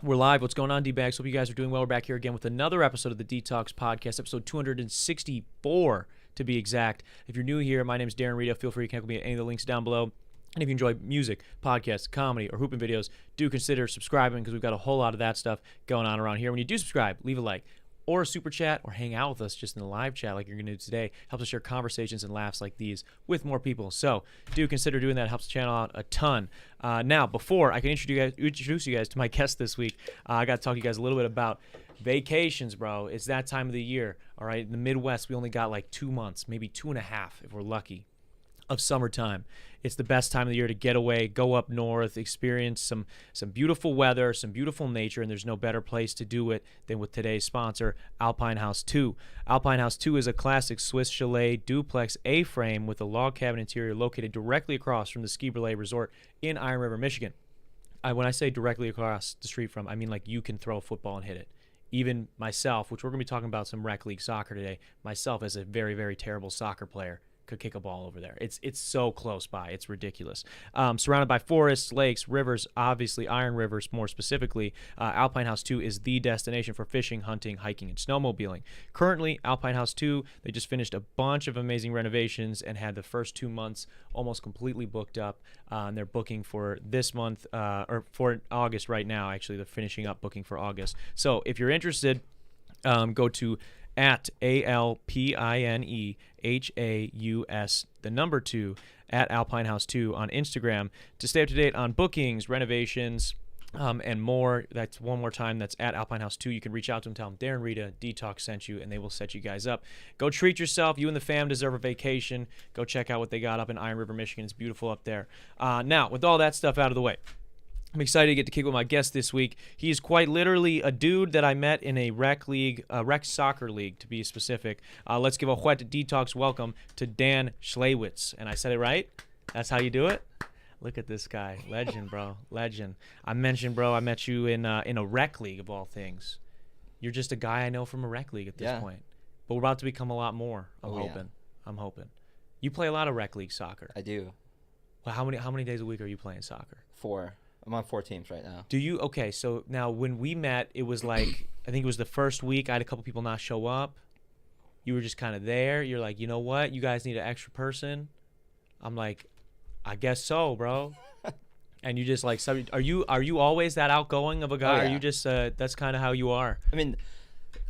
We're live. What's going on, D-Bags? Hope you guys are doing well. We're back here again with another episode of the Detox Podcast, episode 264 to be exact. If you're new here, my name is Darren Rita. Feel free to connect with me at any of the links down below. And if you enjoy music, podcasts, comedy, or hooping videos, do consider subscribing because we've got a whole lot of that stuff going on around here. When you do subscribe, leave a like or a super chat or hang out with us just in the live chat like you're going to do today. Helps us share conversations and laughs like these with more people. So do consider doing that. Helps the channel out a ton. Now, before I can introduce you guys to my guest this week, I got to talk to you guys a little bit about vacations, bro. It's that time of the year, all right? In the Midwest, we only got like 2 months, maybe 2.5 if we're lucky, of summertime. It's the best time of the year to get away, go up north, experience some beautiful weather, some beautiful nature, and there's no better place to do it than with today's sponsor, Alpine House 2. Alpine House 2 is a classic Swiss chalet duplex A-frame with a log cabin interior located directly across from the Ski Chalet Resort in Iron River, Michigan. When I say directly across the street from, I mean like you can throw a football and hit it. Even myself, which we're going to be talking about some rec league soccer today, myself as a very, very terrible soccer player, could kick a ball over there. It's so close by. It's ridiculous. Surrounded by forests, lakes, rivers, obviously Iron Rivers more specifically, Alpine House 2 is the destination for fishing, hunting, hiking, and snowmobiling. Currently, Alpine House 2, they just finished a bunch of amazing renovations and had the first 2 months almost completely booked up. And they're booking for this month, or for August right now, actually. They're finishing up booking for August. So if you're interested, go to at ALPINEHAUS, the number 2, at Alpine House 2 on Instagram to stay up to date on bookings, renovations, and more. That's one more time. That's at Alpine House 2. You can reach out to them, tell them Darren Rita, Detox sent you, and they will set you guys up. Go treat yourself. You and the fam deserve a vacation. Go check out what they got up in Iron River, Michigan. It's beautiful up there. Now, with all that stuff out of the way, I'm excited to get to kick with my guest this week. He's quite literally a dude that I met in a rec soccer league, to be specific. Let's give a wet detox welcome to Dan Schlewitz. And I said it right? That's how you do it? Look at this guy. Legend, bro. Legend. I met you in a rec league of all things. You're just a guy I know from a rec league at this point. But we're about to become a lot more, I'm hoping. You play a lot of rec league soccer. I do. Well, how many days a week are you playing soccer? 4. I'm on 4 teams right now. Do you? Okay, so now when we met, it was like, I think it was the first week. I had a couple people not show up. You were just kind of there. You're like, you know what? You guys need an extra person. I'm like, I guess so, bro. And you just like, so are you always that outgoing of a guy? Oh, yeah. Are you just, that's kind of how you are? I mean,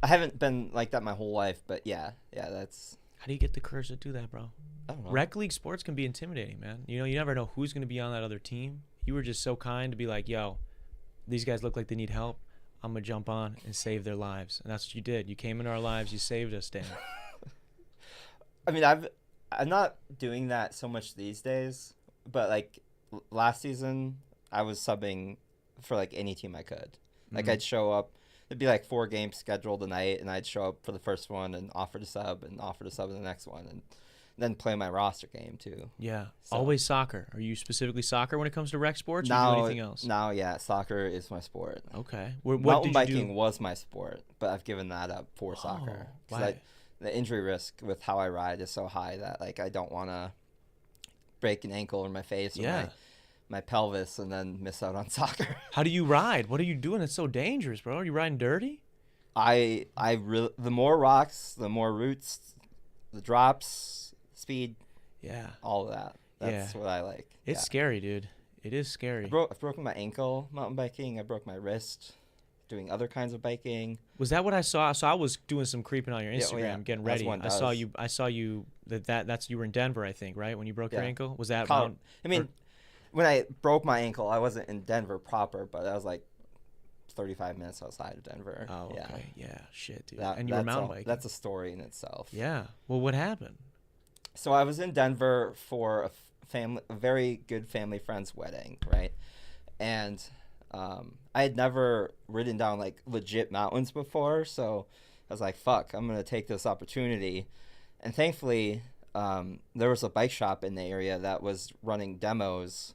I haven't been like that my whole life, but yeah, that's. How do you get the courage to do that, bro? I don't know. Rec league sports can be intimidating, man. You know, you never know who's going to be on that other team. You were just so kind to be like, yo, these guys look like they need help. I'm going to jump on and save their lives. And that's what you did. You came into our lives. You saved us, Dan. I mean, I'm not doing that so much these days, but like last season, I was subbing for like any team I could. Like I'd show up. It'd be like 4 games scheduled a night, and I'd show up for the first one and offer to sub in the next one. And then play my roster game too. Yeah, so. Always soccer. Are you specifically soccer when it comes to rec sports, or no, do you do anything else? No, yeah, soccer is my sport. Okay. Mountain biking was my sport, but I've given that up for soccer. Why? The injury risk with how I ride is so high that like I don't want to break an ankle or my face or my pelvis and then miss out on soccer. How do you ride? What are you doing? It's so dangerous, bro. Are you riding dirty? The more rocks, the more roots, the drops. Speed, all of that. That's what I like. It's scary, dude. It is scary. I've broken my ankle mountain biking. I broke my wrist doing other kinds of biking. Was that what I saw? So I was doing some creeping on your Instagram, getting ready. I saw you. That's you were in Denver, I think, right? When you broke your ankle, was that? When I broke my ankle, I wasn't in Denver proper, but I was like 35 minutes outside of Denver. Oh, okay, yeah, shit, dude. And you were mountain biking. That's a story in itself. Yeah. Well, what happened? So I was in Denver for a very good family friend's wedding, right? And I had never ridden down like legit mountains before, so I was like, "Fuck, I'm gonna take this opportunity." And thankfully, there was a bike shop in the area that was running demos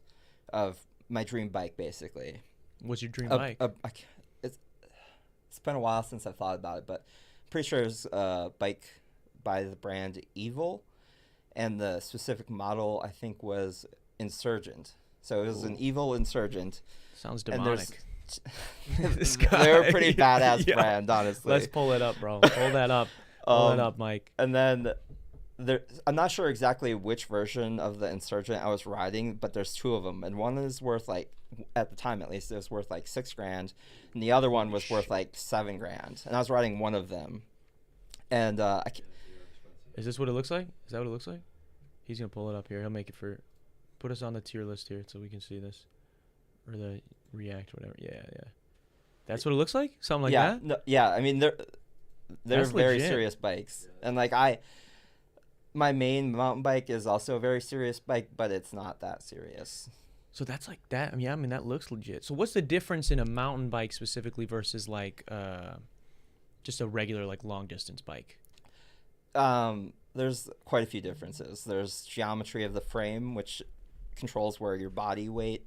of my dream bike, basically. What's your dream bike? It's been a while since I thought about it, but I'm pretty sure it's a bike by the brand Evil. And the specific model, I think, was Insurgent. So it was an Evil Insurgent. Sounds demonic. And there's This guy. They're a pretty badass Yeah. brand, honestly. Let's pull it up, bro. Pull that up. Pull it up, Mike. And then I'm not sure exactly which version of the Insurgent I was riding, but there's two of them, and one is worth like, at the time at least, it was worth like $6,000, and the other one was worth like $7,000, and I was riding one of them, and Is this what it looks like? Is that what it looks like? He's gonna pull it up here. He'll make it for. Put us on the tier list here so we can see this, or the React, whatever. Yeah. That's what it looks like. Something like that. No, yeah. I mean, they're That's very legit. serious bikes, and like my main mountain bike is also a very serious bike, but it's not that serious. So that's like that. I mean, that looks legit. So what's the difference in a mountain bike specifically versus like just a regular like long distance bike? There's quite a few differences. There's geometry of the frame, which controls where your body weight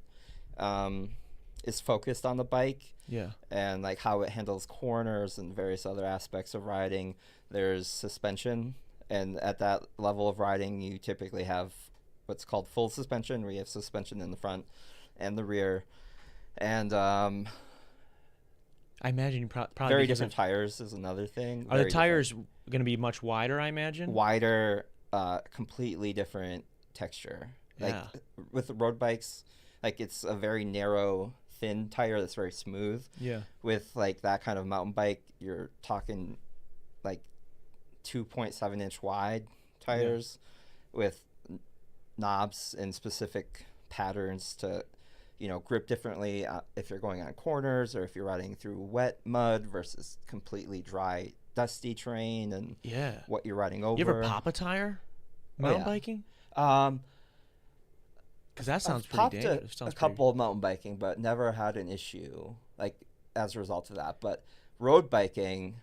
is focused on the bike. Yeah. And like how it handles corners and various other aspects of riding. There's suspension, and at that level of riding you typically have what's called full suspension, where you have suspension in the front and the rear. And I imagine you probably very different tires is another thing. Are the tires going to be much wider, I imagine? Wider, completely different texture. Like Yeah. with the road bikes, like it's a very narrow, thin tire that's very smooth. Yeah. With like that kind of mountain bike, you're talking like 2.7-inch wide tires with knobs and specific patterns to, grip differently if you're going on corners or if you're riding through wet mud versus completely dry, dusty terrain, and Yeah. what you're riding over. You ever pop a tire mountain yeah. biking? Um, Because that sounds I've pretty popped dangerous. a couple of mountain biking, but never had an issue like as a result of that. But road biking,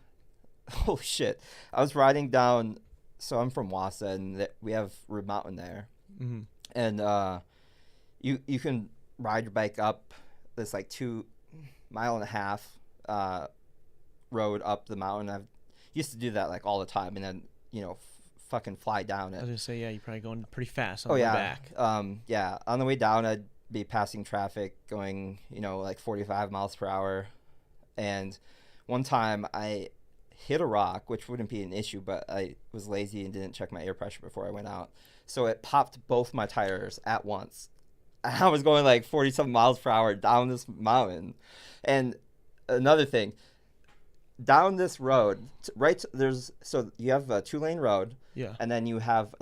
oh shit! I was riding down. So I'm from Wassa, and we have Rib Mountain there, Mm-hmm. and you can ride your bike up this like 2.5 mile road up the mountain. I used to do that like all the time, and then fucking fly down I it. was gonna say, yeah, you're probably going pretty fast on Oh the way yeah. back. Yeah. On the way down, I'd be passing traffic going, like 45 miles per hour. And one time I hit a rock, which wouldn't be an issue, but I was lazy and didn't check my air pressure before I went out. So it popped both my tires at once. I was going like 47 miles per hour down this mountain. And another thing, down this road, so you have a 2-lane road. Yeah. And then you have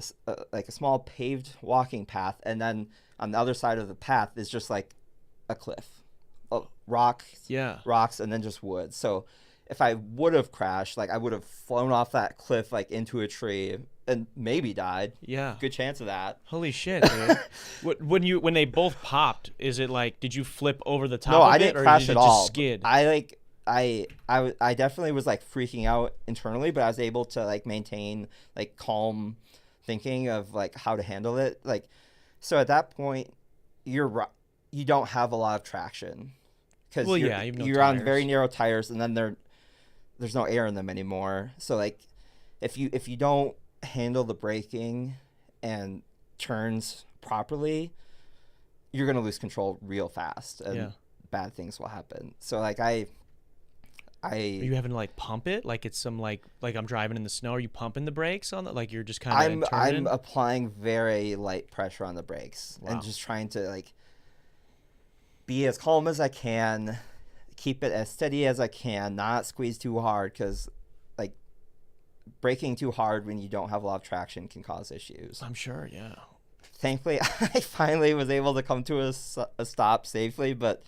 like a small paved walking path, and then on the other side of the path is just like a cliff, rocks, and then just woods. So if I would have crashed, like I would have flown off that cliff like into a tree and maybe died. Yeah. Good chance of that. Holy shit, dude. When they both popped, is it like, did you flip over the top No, of I it, didn't or crash did at it all. just skid? I definitely was like freaking out internally, but I was able to like maintain like calm thinking of like how to handle it. Like, so at that point, you don't have a lot of traction because you're on very narrow tires, and then there's no air in them anymore. So like, if you don't handle the braking and turns properly, you're gonna lose control real fast, and bad things will happen. So like Are you having to like pump it like it's some like I'm driving in the snow? Are you pumping the brakes on it? Like you're just kind of I'm applying very light pressure on the brakes. Wow. And just trying to like be as calm as I can, keep it as steady as I can, not squeeze too hard, because like braking too hard when you don't have a lot of traction can cause issues. I'm sure, yeah. Thankfully, I finally was able to come to a stop safely, but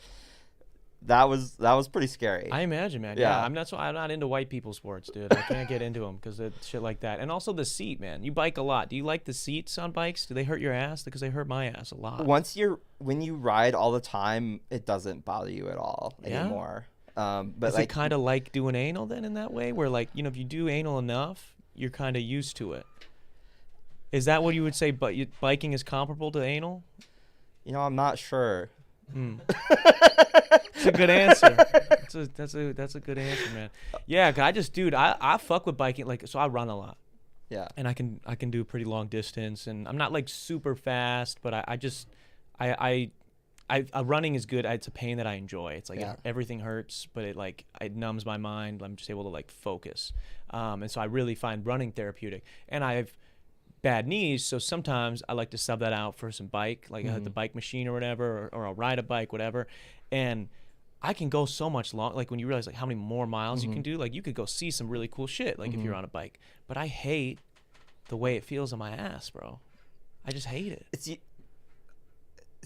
that was pretty scary. I imagine, man. Yeah, I'm not into white people sports, dude. I can't get into them because of shit like that. And also the seat, man. You bike a lot. Do you like the seats on bikes? Do they hurt your ass? Because they hurt my ass a lot. When you ride all the time, it doesn't bother you at all anymore. But is like, it kind of like doing anal then in that way, where like if you do anal enough, you're kind of used to it. Is that what you would say? But biking is comparable to anal? I'm not sure. It's a good answer. That's a good answer, man. Yeah, I fuck with biking, like, so I run a lot. Yeah. And I can do pretty long distance, and I'm not like super fast, but I running is good. It's a pain that I enjoy. It's like Yeah. everything hurts, but it numbs my mind. I'm just able to like focus. And so I really find running therapeutic. And I have bad knees, so sometimes I like to sub that out for some bike, like the bike machine or whatever, or I'll ride a bike, whatever. And I can go so much long. Like when you realize like how many more miles you can do, like you could go see some really cool shit. Like if you're on a bike, but I hate the way it feels on my ass, bro. I just hate it. It's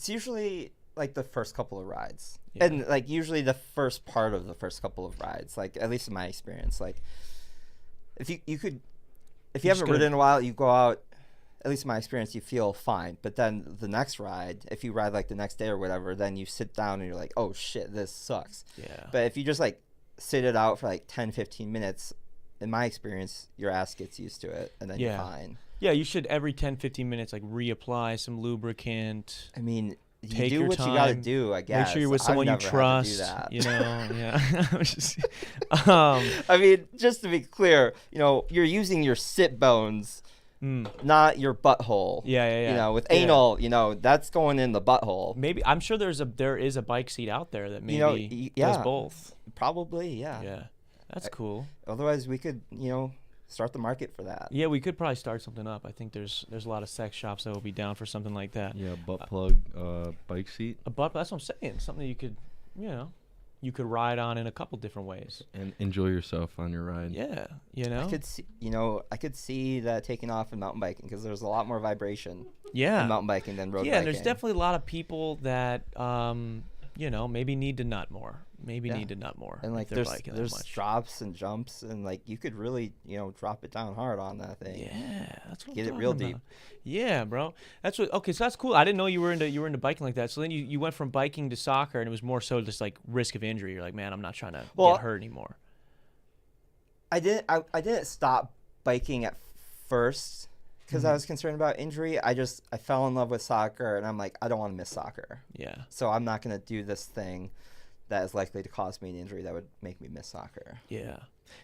usually like the first couple of rides, Yeah. and like usually the first part of the first couple of rides. Like at least in my experience, like if you haven't ridden in a while, you go out. At least in my experience, you feel fine. But then the next ride, if you ride like the next day or whatever, then you sit down and you're like, oh shit, this sucks. Yeah. But if you just like sit it out for like 10, 15 minutes, in my experience, your ass gets used to it and then you're fine. Yeah, you should every 10, 15 minutes like reapply some lubricant. I mean, you Take do your what time. you got to do, I guess. Make sure you're with someone you trust. You know, yeah. I mean, just to be clear, you know, you're using your sit bones, not your butthole. Yeah. You know, with anal, you know, that's going in the butthole. Maybe I'm sure there is a bike seat out there that maybe does both. Probably, yeah. Yeah, that's cool. Otherwise, we could, you know, start the market for that. Yeah, we could probably start something up. I think there's a lot of sex shops that will be down for something like that. Yeah, butt plug, bike seat. A butt. That's what I'm saying. Something that you could, you could ride on in a couple different ways and enjoy yourself on your ride. Yeah, you know. I could see that taking off in mountain biking because there's a lot more vibration. Yeah. In mountain biking than road biking. Yeah, there's definitely a lot of people that maybe need to nut more. And like there's drops and jumps and like you could really, drop it down hard on that thing. Yeah, that's what Get I'm it real talking deep. about. Yeah, bro. That's what. Okay, so that's cool. I didn't know you were into biking like that. So then you went from biking to soccer, and it was more so just like risk of injury. You're like, man, I'm not trying to get hurt anymore. I didn't stop biking at first because I was concerned about injury. I fell in love with soccer, and I'm like, I don't want to miss soccer. Yeah. So I'm not gonna do this thing that is likely to cause me an injury that would make me miss soccer. Yeah.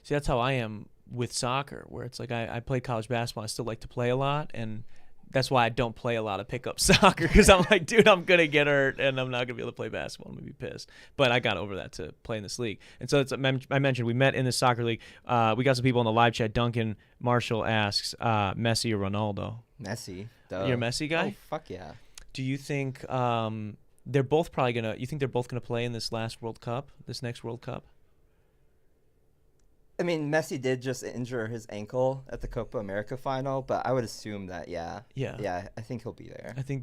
See, that's how I am with soccer, where it's like I play college basketball. I still like to play a lot, and that's why I don't play a lot of pickup soccer because I'm like, dude, I'm going to get hurt, and I'm not going to be able to play basketball. I'm going to be pissed. But I got over that to play in this league. And so I mentioned we met in the soccer league. We got some people in the live chat. Duncan Marshall asks, Messi or Ronaldo? Messi. Duh. You're a Messi guy? Oh, fuck yeah. Do you think they're both probably going to – you think they're both going to play in this next World Cup? I mean, Messi did just injure his ankle at the Copa America final, but I would assume that, yeah, I think he'll be there. I think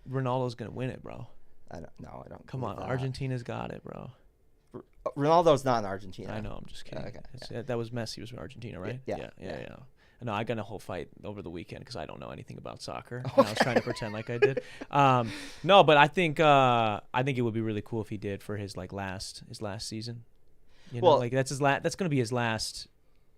Ronaldo's going to win it, bro. I don't. Come on, Argentina's got it, bro. Ronaldo's not in Argentina. I know, I'm just kidding. Okay. That was Messi was from Argentina, right? Yeah. No, I got in a whole fight over the weekend because I don't know anything about soccer. Okay. And I was trying to pretend like I did. No, but I think it would be really cool if he did for his last season. That's that's going to be his last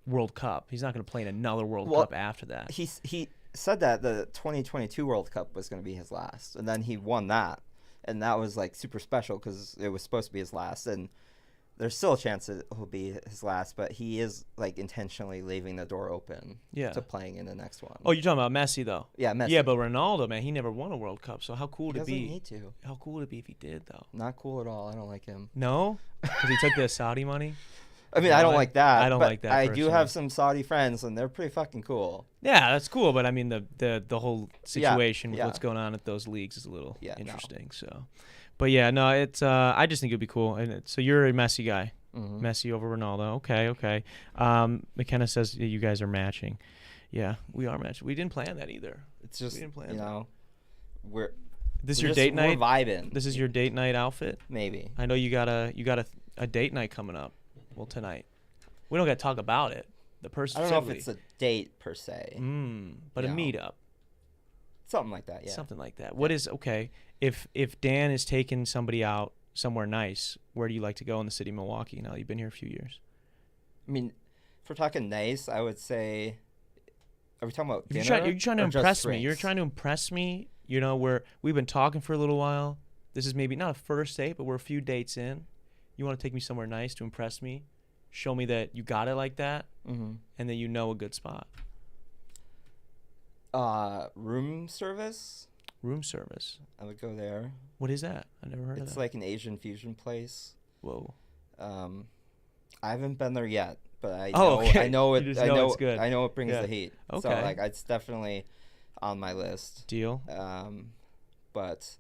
World Cup. He's not going to play in another World Cup after that. He said that the 2022 World Cup was going to be his last, and then he won that, and that was super special because it was supposed to be his last, and there's still a chance that it will be his last, but he is intentionally leaving the door open to playing in the next one. Oh, you're talking about Messi though? Yeah, Messi. Yeah, but Ronaldo, man, he never won a World Cup, so how cool would it be? He doesn't need to. How cool would it be if he did though? Not cool at all. I don't like him. No, because he took the Saudi money. I mean, I don't like that. I don't like that. I do have some Saudi friends, and they're pretty fucking cool. Yeah, that's cool. But I mean, the whole situation with what's going on at those leagues is a little interesting. No. So, but yeah, no, it's. I just think it'd be cool. And so you're a Messi guy, Messi over Ronaldo. Okay. McKenna says you guys are matching. Yeah, we are matching. We didn't plan that either. It's just we're. This is your date night. We're vibing. This is your date night outfit. Maybe. I know you got a date night coming up. Well, tonight. We don't got to talk about it. The person. I don't know if it's a date per se. But a meetup. Something like that, yeah. Something like that. What is okay? If Dan is taking somebody out somewhere nice, where do you like to go in the city of Milwaukee? Now you've been here a few years. I mean, if we're talking nice, I would say. Are we talking about dinner? You're trying to impress me. You're trying to impress me. We've been talking for a little while. This is maybe not a first date, but we're a few dates in. You want to take me somewhere nice to impress me, show me that you got it like that, and then a good spot. Room service. Room service. I would go there. What is that? I never heard of that. It's like an Asian fusion place. Whoa. I haven't been there yet, but I Oh, know okay. I know You it. just I know know it's good. I know it brings Yeah. the heat. So Okay. like it's definitely on my list. Deal. But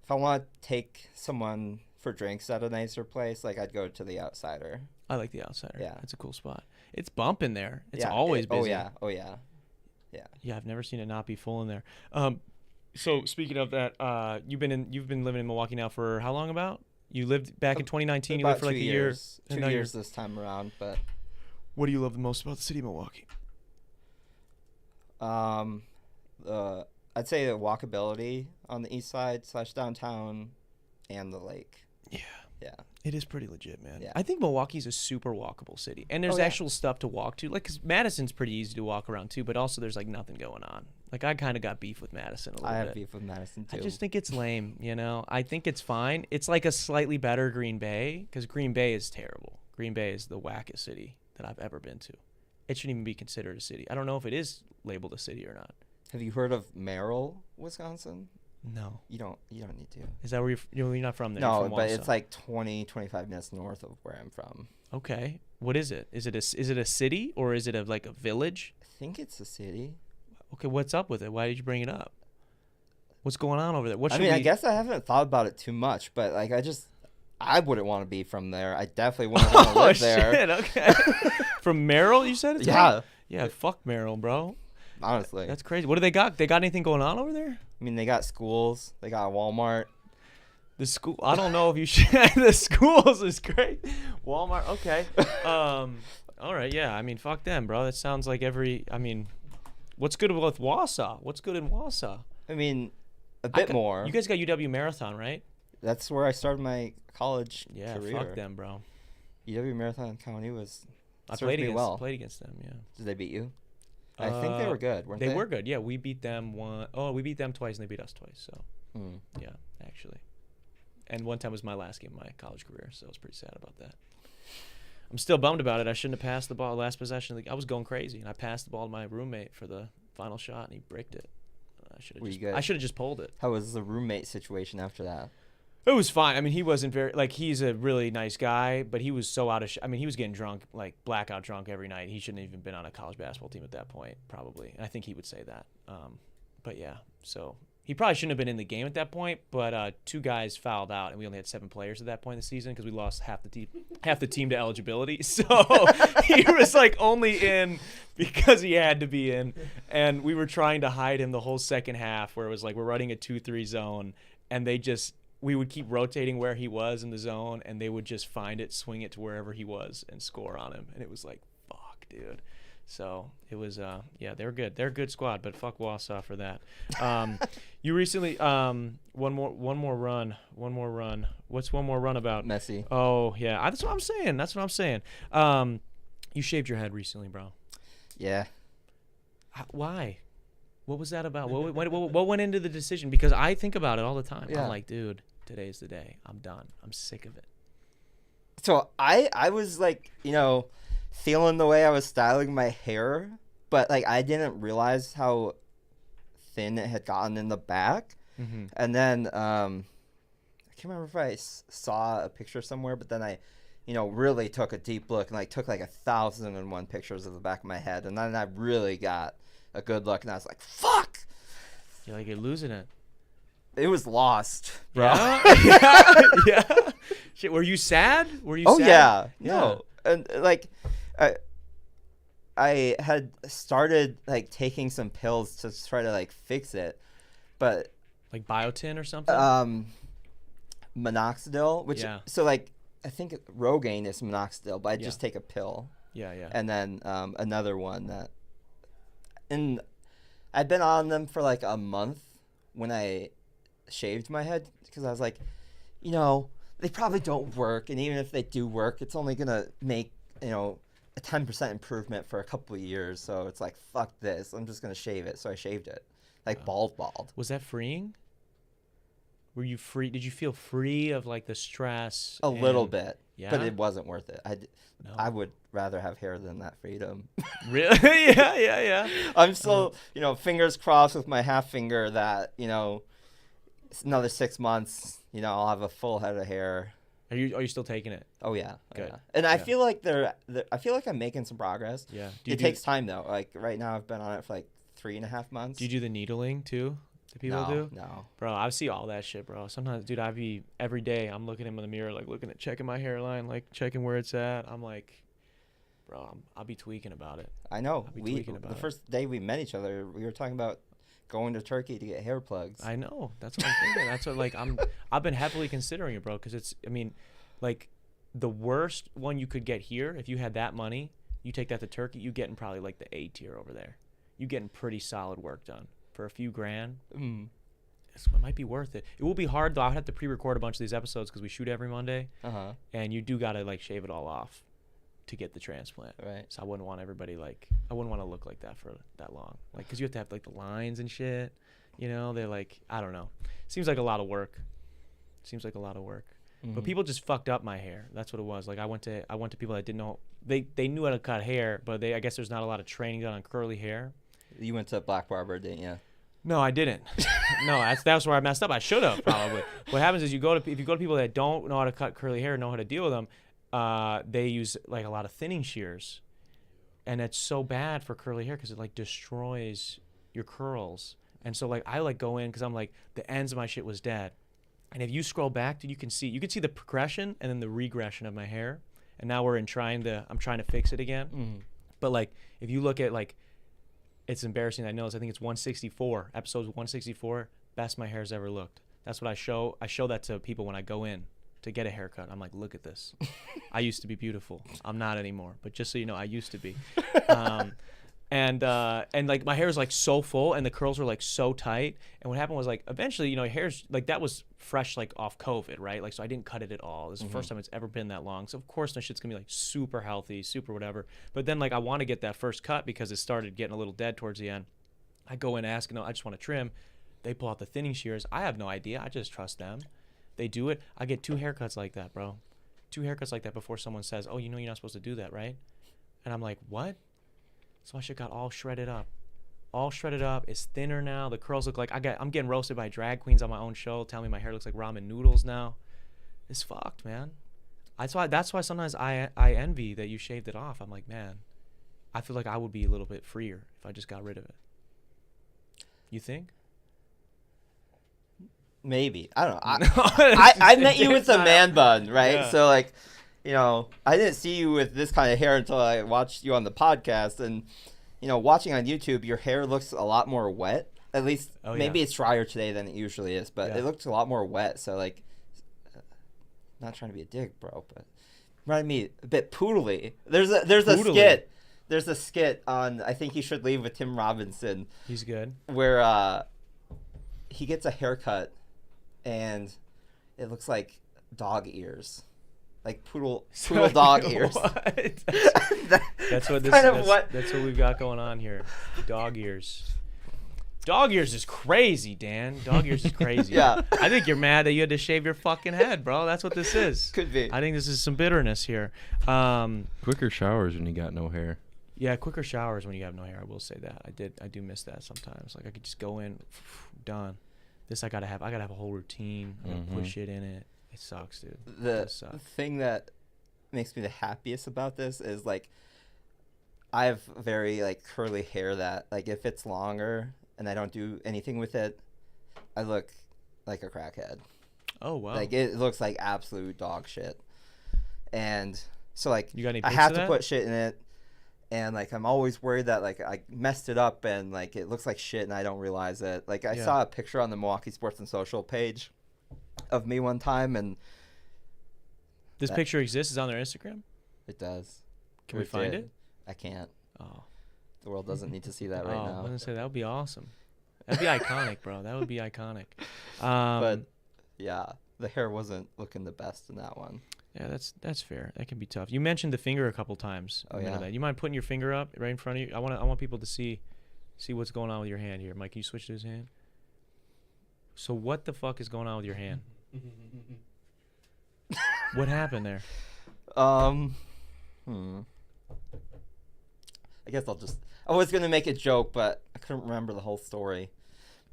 if I want to take someone for drinks at a nicer place, like I'd go to the Outsider. I like the Outsider. Yeah. It's a cool spot. It's bumping there. It's Yeah, always busy. Oh yeah. Yeah, I've never seen it not be full in there. So speaking of that, you've been living in Milwaukee now for how long? About you lived back in 2019. You lived for like a year. 2 years this time around. But What do you love the most about the city of Milwaukee? I'd say the walkability on the east side / downtown, and the lake. Yeah. Yeah. It is pretty legit, man. Yeah. I think Milwaukee's a super walkable city, and there's yeah. actual stuff to walk to. Like, 'cause Madison's pretty easy to walk around too, but also there's like nothing going on. Like, I kind of got beef with Madison a little I bit. have beef with Madison too. I just think it's lame, you know. I think it's fine. It's like a slightly better Green Bay, because Green Bay is terrible. Green Bay is the wackest city that I've ever been to. It shouldn't even be considered a city. I don't know if it is labeled a city or not. Have you heard of Merrill, Wisconsin? No. You don't need to. Is that where you're not from there? You're No, from but Wausau. it's like 25 minutes north of where I'm from. Okay. What is it? Is it a city, or is it like a village? I think it's a city. Okay, what's up with it? Why did you bring it up? What's going on over there? What I should mean, we... I guess I haven't thought about it too much, but like I wouldn't want to be from there. I definitely wouldn't want to live there. Shit, okay. From Merrill, you said? It's Yeah. Yeah, fuck Merrill, bro. Honestly. That's crazy. What do they got? They got anything going on over there? I mean, they got schools. They got Walmart. The school, I don't know if you should. The schools is great. Walmart, okay. All right, yeah. I mean, fuck them, bro. That sounds like what's good with Wausau? What's good in Wausau? I mean, a bit more. You guys got UW Marathon, right? That's where I started my college Yeah, career. fuck them, bro. UW Marathon County was I served me well. played against them, yeah. Did they beat you? I think they were good, weren't they? They were good, yeah. We beat them we beat them twice and they beat us twice, so Mm. yeah, actually. And one time was my last game of my college career, so I was pretty sad about that. I'm still bummed about it. I shouldn't have passed the ball last possession. I was going crazy, and I passed the ball to my roommate for the final shot, and he bricked it. I should have just pulled it. How was the roommate situation after that? It was fine. I mean, he wasn't very he's a really nice guy, but he was so out of he was getting drunk, like blackout drunk every night. He shouldn't have even been on a college basketball team at that point, probably. And I think he would say that. But yeah, so he probably shouldn't have been in the game at that point. But 2 guys fouled out, and we only had 7 players at that point in the season because we lost half the team to eligibility. So he was like only in because he had to be in, and we were trying to hide him the whole second half, where it was like we're running a 2-3 zone, and we would keep rotating where he was in the zone, and they would just find it, swing it to wherever he was, and score on him. And it was like, fuck, dude. So it was, yeah, they're good. They're a good squad, but fuck Wausau for that. You recently, one more run. What's one more run about? Messy. Oh yeah, that's what I'm saying. You shaved your head recently, bro. Yeah. Why? What was that about? What went into the decision? Because I think about it all the time. Yeah. I'm like, dude, today's the day. I'm done. I'm sick of it. So I was like, feeling the way I was styling my hair, but like I didn't realize how thin it had gotten in the back. Mm-hmm. And then I can't remember if I saw a picture somewhere, but then I, really took a deep look and like took like 1,001 pictures of the back of my head, and then I really got a good look, and I was like, fuck! You're losing it. It was lost, bro. Yeah? Yeah. Shit, were you sad? Oh, sad? yeah. Yeah. No. And like, I had started like taking some pills to try to like fix it, but Like biotin or something? minoxidil, which so like I think Rogaine is minoxidil, but I just take a pill. Yeah. And then another one and I'd been on them for like a month when I shaved my head, because I was like, they probably don't work, and even if they do work, it's only gonna make a 10% improvement for a couple of years. So it's like, fuck this, I'm just gonna shave it. So I shaved it, like bald. Was that freeing? Were you free? Did you feel free of like the stress? A little bit. Yeah. But it wasn't worth it. No. I would rather have hair than that freedom. Really? Yeah. I'm still, fingers crossed with my half finger that, another 6 months, I'll have a full head of hair. Are you still taking it? Oh yeah. Good. Yeah. And I Yeah. feel like I feel like I'm making some progress. Yeah. It takes time though. Like right now I've been on it for like 3.5 months. Do you do the needling too? Do people no, do? No. Bro, I see all that shit, bro. Sometimes, dude, every day I'm looking in the mirror, like checking my hairline, like checking where it's at. I'm like, bro, I'll be tweaking about it. I know. I'll be tweaking about the it. first day we met each other, we were talking about going to Turkey to get hair plugs. I know. That's what I'm thinking. That's what I've been heavily considering it, bro, because like the worst one you could get here, if you had that money, you take that to Turkey, you getting probably like the A tier over there. You getting pretty solid work done for a few grand. It might be worth it. It will be hard though. I'll have to pre-record a bunch of these episodes because we shoot every Monday, and you do gotta like shave it all off to get the transplant. Right. So I wouldn't want everybody I wouldn't want to look like that for that long. Like, cause you have to have like the lines and shit. They're like, I don't know. Seems like a lot of work. But people just fucked up my hair. That's what it was. Like I went to people that didn't know. They knew how to cut hair, but I guess there's not a lot of training done on curly hair. You went to Black Barber, didn't you? No, I didn't. No, that's where I messed up. I should have probably. What happens is if you go to people that don't know how to cut curly hair, know how to deal with them, they use like a lot of thinning shears, and it's so bad for curly hair because it like destroys your curls. And so like I like go in because I'm like the ends of my shit was dead, and if you scroll back, dude, you can see the progression and then the regression of my hair, and now I'm trying to fix it again. But like if you look at like. It's embarrassing. I know. I think it's 164. Episodes 164. Best my hair's ever looked. That's what I show. I show that to people when I go in to get a haircut. I'm like, look at this. I used to be beautiful. I'm not anymore. But just so you know, I used to be. And like my hair is like so full and the curls were like so tight. And what happened was like eventually, hair's like that was fresh like off COVID, right? Like so I didn't cut it at all. This is the first time it's ever been that long. So of course my shit's gonna be like super healthy, super whatever. But then like I want to get that first cut because it started getting a little dead towards the end. I go in asking, I just want to trim. They pull out the thinning shears. I have no idea. I just trust them. They do it. I get 2 haircuts like that, bro. 2 haircuts like that before someone says, oh, you're not supposed to do that, right? And I'm like, what? So my shit got all shredded up. It's thinner now. The curls look like I'm getting roasted by drag queens on my own show, telling me my hair looks like ramen noodles now. It's fucked, man. That's why sometimes I envy that you shaved it off. I'm like, man, I feel like I would be a little bit freer if I just got rid of it. You think? Maybe. I don't know. I met you with a man bun, right? Yeah. So like, I didn't see you with this kind of hair until I watched you on the podcast. And, watching on YouTube, your hair looks a lot more wet. At least maybe it's drier today than it usually is, but it looks a lot more wet. So like, not trying to be a dick, bro, but reminded me a bit poodly. There's a skit. There's a skit on I Think You Should Leave with Tim Robinson. He's good. Where he gets a haircut and it looks like dog ears. Like poodle dog ears. What? That's what we've got going on here. Dog ears. Dog ears is crazy, Dan. Dog ears is crazy. Yeah. I think you're mad that you had to shave your fucking head, bro. That's what this is. Could be. I think this is some bitterness here. Quicker showers when you got no hair. Yeah, quicker showers when you have no hair. I will say that. I do miss that sometimes. Like I could just go in, done. This I gotta have a whole routine. I gotta put shit in it. It sucks, dude. The thing that makes me the happiest about this is like I have very like curly hair that like if it's longer and I don't do anything with it, I look like a crackhead. Oh wow. Like it looks like absolute dog shit. And so like you got any I pics have of to that? put shit in it. And like I'm always worried that like I messed it up and like it looks like shit and I don't realize it. Like I saw a picture on the Milwaukee Sports and Social page of me one time and this picture exists. Is on their Instagram? it does. Can we find it? I can't. Oh. The world doesn't need to see that right I was now. gonna say that would be awesome. That'd be iconic, bro. That would be iconic. But yeah, the hair wasn't looking the best in that one. Yeah, that's fair. That can be tough. You mentioned the finger a couple times. Oh yeah. You mind putting your finger up right in front of you? I want people to see what's going on with your hand here. Mike, can you switch to his hand? So what the fuck is going on with your hand? What happened there? I guess I was gonna make a joke, but I couldn't remember the whole story.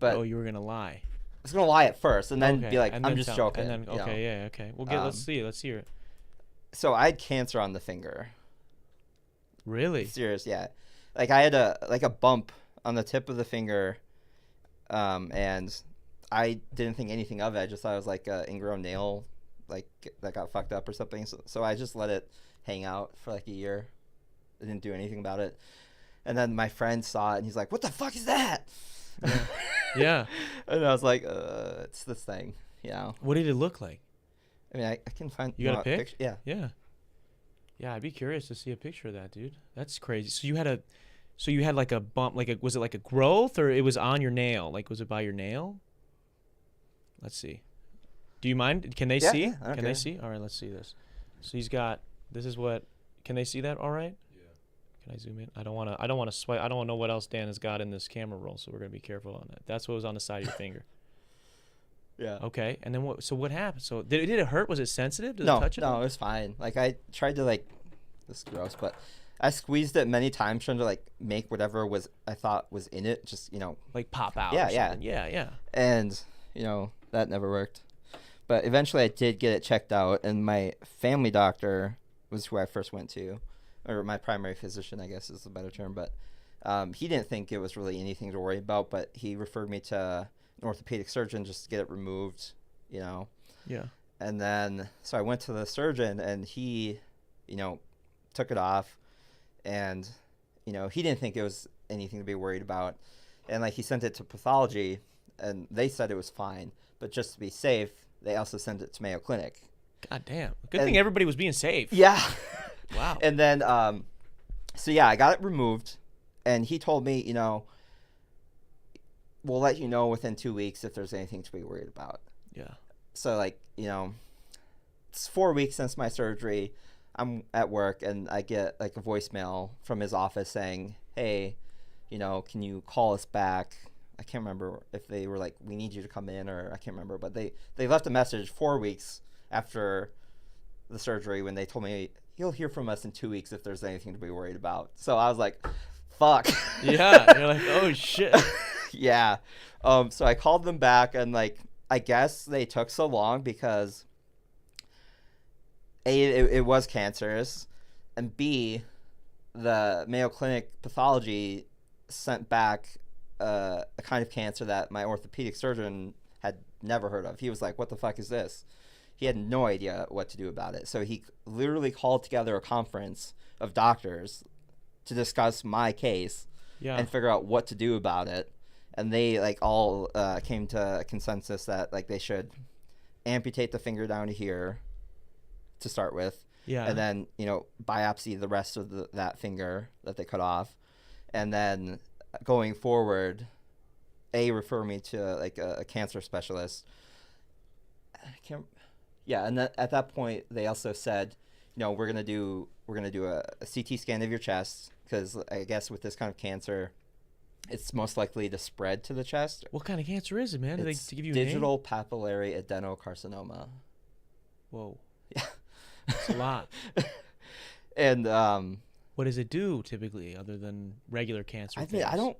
But Oh, you were gonna lie. I was gonna lie at first, and then Okay, be like, and "I'm then just tell- joking." And then you know? okay, yeah, okay. Well, let's hear it. So I had cancer on the finger. Really? Serious, yeah. Like I had a bump on the tip of the finger, and I didn't think anything of it. I just thought it was like an ingrown nail, like that got fucked up or something. So I just let it hang out for like a year. I didn't do anything about it. And then my friend saw it, and he's like, "What the fuck is that?" Yeah. And I was like, "It's this thing, you know." What did it look like? I mean, I can find. You got a want pic? picture? Yeah. Yeah. Yeah, I'd be curious to see a picture of that, dude. That's crazy. So you had like a bump, was it like a growth, or it was on your nail? Like, was it by your nail? Let's see. Do you mind? Can they Yeah, see? yeah, I don't Can they care. see? All right, let's see this. So this is what, can they see that all right? Yeah. Can I zoom in? I don't want to swipe. I don't know what else Dan has got in this camera roll, so we're going to be careful on that. That's what was on the side of your finger. Yeah. Okay. And then what happened? So did it hurt? Was it sensitive? Did No, it touch it? no, it was fine. Like I tried to this is gross, but I squeezed it many times trying to like make whatever I thought was in it just Like pop out. Yeah, or yeah. something. Yeah. and that never worked. But eventually I did get it checked out, and my family doctor was who I first went to, or my primary physician, I guess is the better term. But he didn't think it was really anything to worry about, but he referred me to an orthopedic surgeon just to get it removed, Yeah. And then, so I went to the surgeon, and he, took it off, and, he didn't think it was anything to be worried about. And he sent it to pathology, and they said it was fine. But just to be safe, they also sent it to Mayo Clinic. God damn. Good thing everybody was being safe. Yeah. Wow. And then, so yeah, I got it removed, and he told me, we'll let you know within 2 weeks if there's anything to be worried about. Yeah. So it's 4 weeks since my surgery. I'm at work, and I get a voicemail from his office saying, "Hey, can you call us back?" I can't remember if they were like, "We need you to come in," or I can't remember, but they left a message 4 weeks after the surgery when they told me, "You'll hear from us in 2 weeks if there's anything to be worried about." So I was like, fuck. Yeah. You're like, oh shit. Yeah. So I called them back, and I guess they took so long because A, it was cancerous, and B, the Mayo Clinic pathology sent back a kind of cancer that my orthopedic surgeon had never heard of. He was like, "What the fuck is this?" He had no idea what to do about it. So he literally called together a conference of doctors to discuss my case and figure out what to do about it. And they all came to a consensus that they should amputate the finger down to here to start with. Yeah. And then, biopsy the rest of that finger that they cut off. And then going forward, refer me to a cancer specialist. And at that point they also said, we're gonna do a CT scan of your chest, because I guess with this kind of cancer, it's most likely to spread to the chest. What kind of cancer is it, man? Did It's they give you digital papillary adenocarcinoma. Whoa. Yeah. It's a lot. And what does it do typically, other than regular cancer? I things? don't.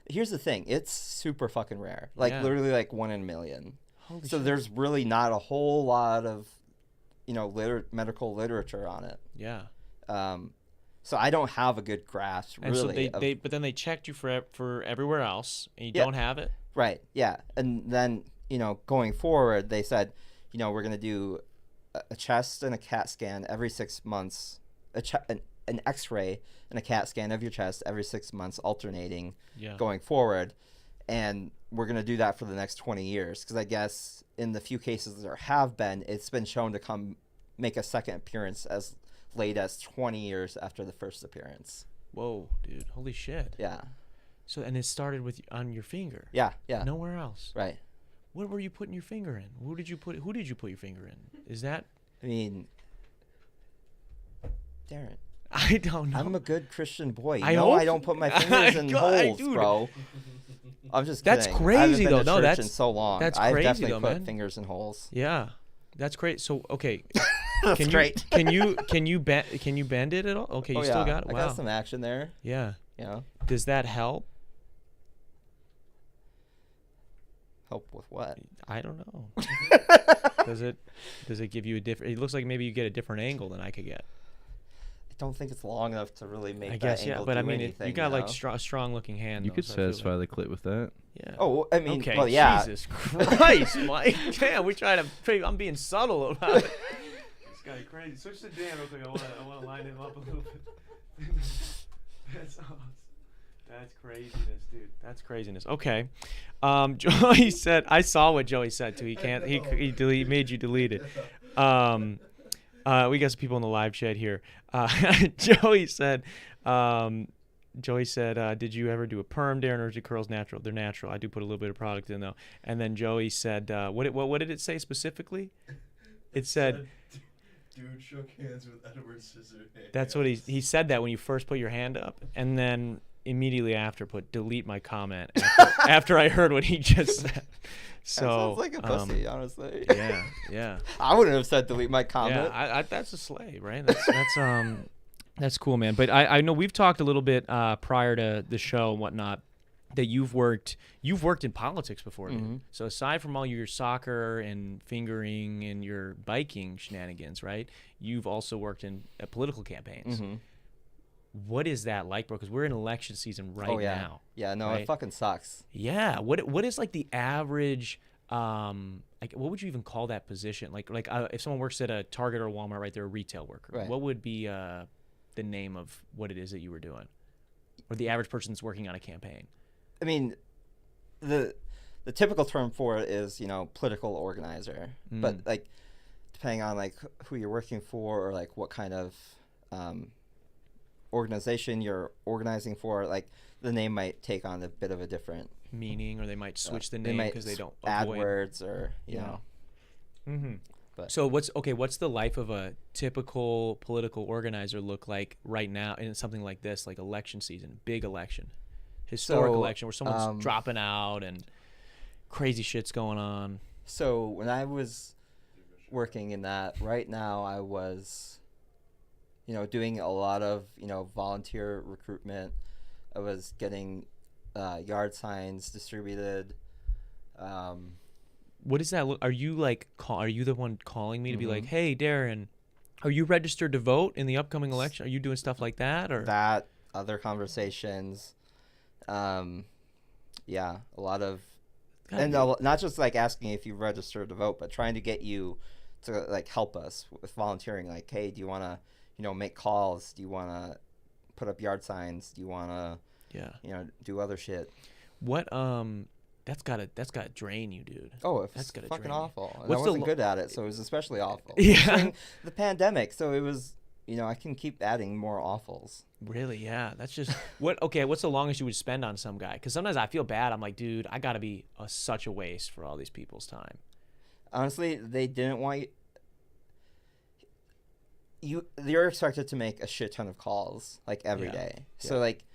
Here's the thing: it's super fucking rare. Yeah. Literally 1 in a million. Holy So shit. there's really not a whole lot of, medical literature on it. Yeah. So I don't have a good grasp, And really. so but then they checked you for everywhere else, and you Yeah. don't have it. Right. Yeah. And then going forward, they said, we're gonna do a chest and a CAT scan every 6 months, an X-ray and a CAT scan of your chest every 6 months, alternating going forward. And we're going to do that for the next 20 years. Because I guess in the few cases there have been, it's been shown to make a second appearance as late as 20 years after the first appearance. Whoa, dude. Holy shit. Yeah. So, and it started on your finger. Yeah. Yeah. Nowhere else. Right. What were you putting your finger in? Who did you put your finger in? Is that? I mean, Darren. I don't know. I'm a good Christian boy. I don't put my fingers in holes, dude. bro. I'm just That's kidding. crazy, I haven't been though. to No, church in so long. that's I've crazy, definitely though, put man. fingers in holes. Yeah, that's great. So, okay, That's great. Can you bend it at all? Okay, you still got it. Wow. I got some action there. Yeah. You know, Does that help? help with what? I don't know. Does it give you a different? It looks like maybe you get a different angle than I could get. I don't think it's long enough to really make I guess that angle but do I mean, anything, you got know? like a strong looking hand. You though, could so I feel satisfy the clit with that. Yeah. Oh, I mean, Okay. well, yeah. Jesus Christ, Mike. Damn, we try to. I'm being subtle about it. This guy crazy. Switch to Dan real quick. I want to line him up a little bit. That's awesome. That's craziness, dude. That's craziness. Okay. Joey said. I saw what Joey said too. He can't. He made you delete it. We got some people in the live chat here. Joey said. Did you ever do a perm, Darren, or is your curls natural? They're natural. I do put a little bit of product in though. And then Joey said, what did it say specifically? It said, dude shook hands with Edward Scissorhands. that's what he said that when you first put your hand up, and then immediately after put delete my comment after I heard what he just said. So That sounds like a pussy, honestly. Yeah. I wouldn't have said delete my comment. Yeah, that's a slay, right? That's cool, man. But I know we've talked a little bit prior to the show and whatnot that you've worked in politics before. Mm-hmm. Dude. So aside from all your soccer and fingering and your biking shenanigans, right? You've also worked in political campaigns. Mm-hmm. What is that like, bro? Because we're in election season now. Yeah, no, right? it fucking sucks. Yeah. What is like the average? Like what would you even call that position? Like if someone works at a Target or a Walmart, right? They're a retail worker. Right. What would be the name of what it is that you were doing, or the average person that's working on a campaign? I mean, the typical term for it is, political organizer. But like, depending on like who you're working for or like what kind of organization you're organizing for, like the name might take on a bit of a different meaning, or they might switch the name because they don't add avoid words or you know. Mm-hmm. But So what's the life of a typical political organizer look like right now in something like this, like election season, big election, historic election where someone's dropping out and crazy shit's going on? So when I was working in that, right now I was, doing a lot of, volunteer recruitment. I was getting yard signs distributed. What does that look? Are you are you the one calling me to be like, hey, Darren, are you registered to vote in the upcoming election? Are you doing stuff like that, or that? Other conversations, yeah, a lot of, and not just like asking if you registered to vote, but trying to get you to like help us with volunteering. Like, hey, do you want to, make calls? Do you want to put up yard signs? Do you want to, do other shit? What That's gotta drain you, dude. Oh, that's gotta fucking drain you. awful. And I What's the wasn't good at it, so it was especially awful. Yeah. During the pandemic, so it was, I can keep adding more awfuls. Really? Yeah. That's just what's the longest you would spend on some guy? Because sometimes I feel bad. I'm like, dude, I gotta be such a waste for all these people's time. Honestly, they didn't want you're expected to make a shit ton of calls like every day. So like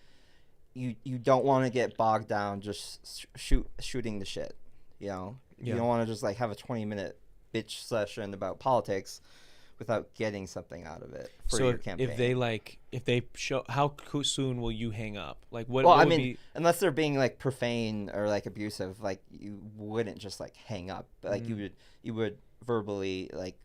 you don't want to get bogged down just shooting the shit. You don't want to just like have a 20-minute bitch session about politics without getting something out of it for your campaign. If they show, how soon will you hang up? Like what? Well, what I would mean, be... unless they're being like profane or like abusive, like you wouldn't just like hang up. Like you would verbally like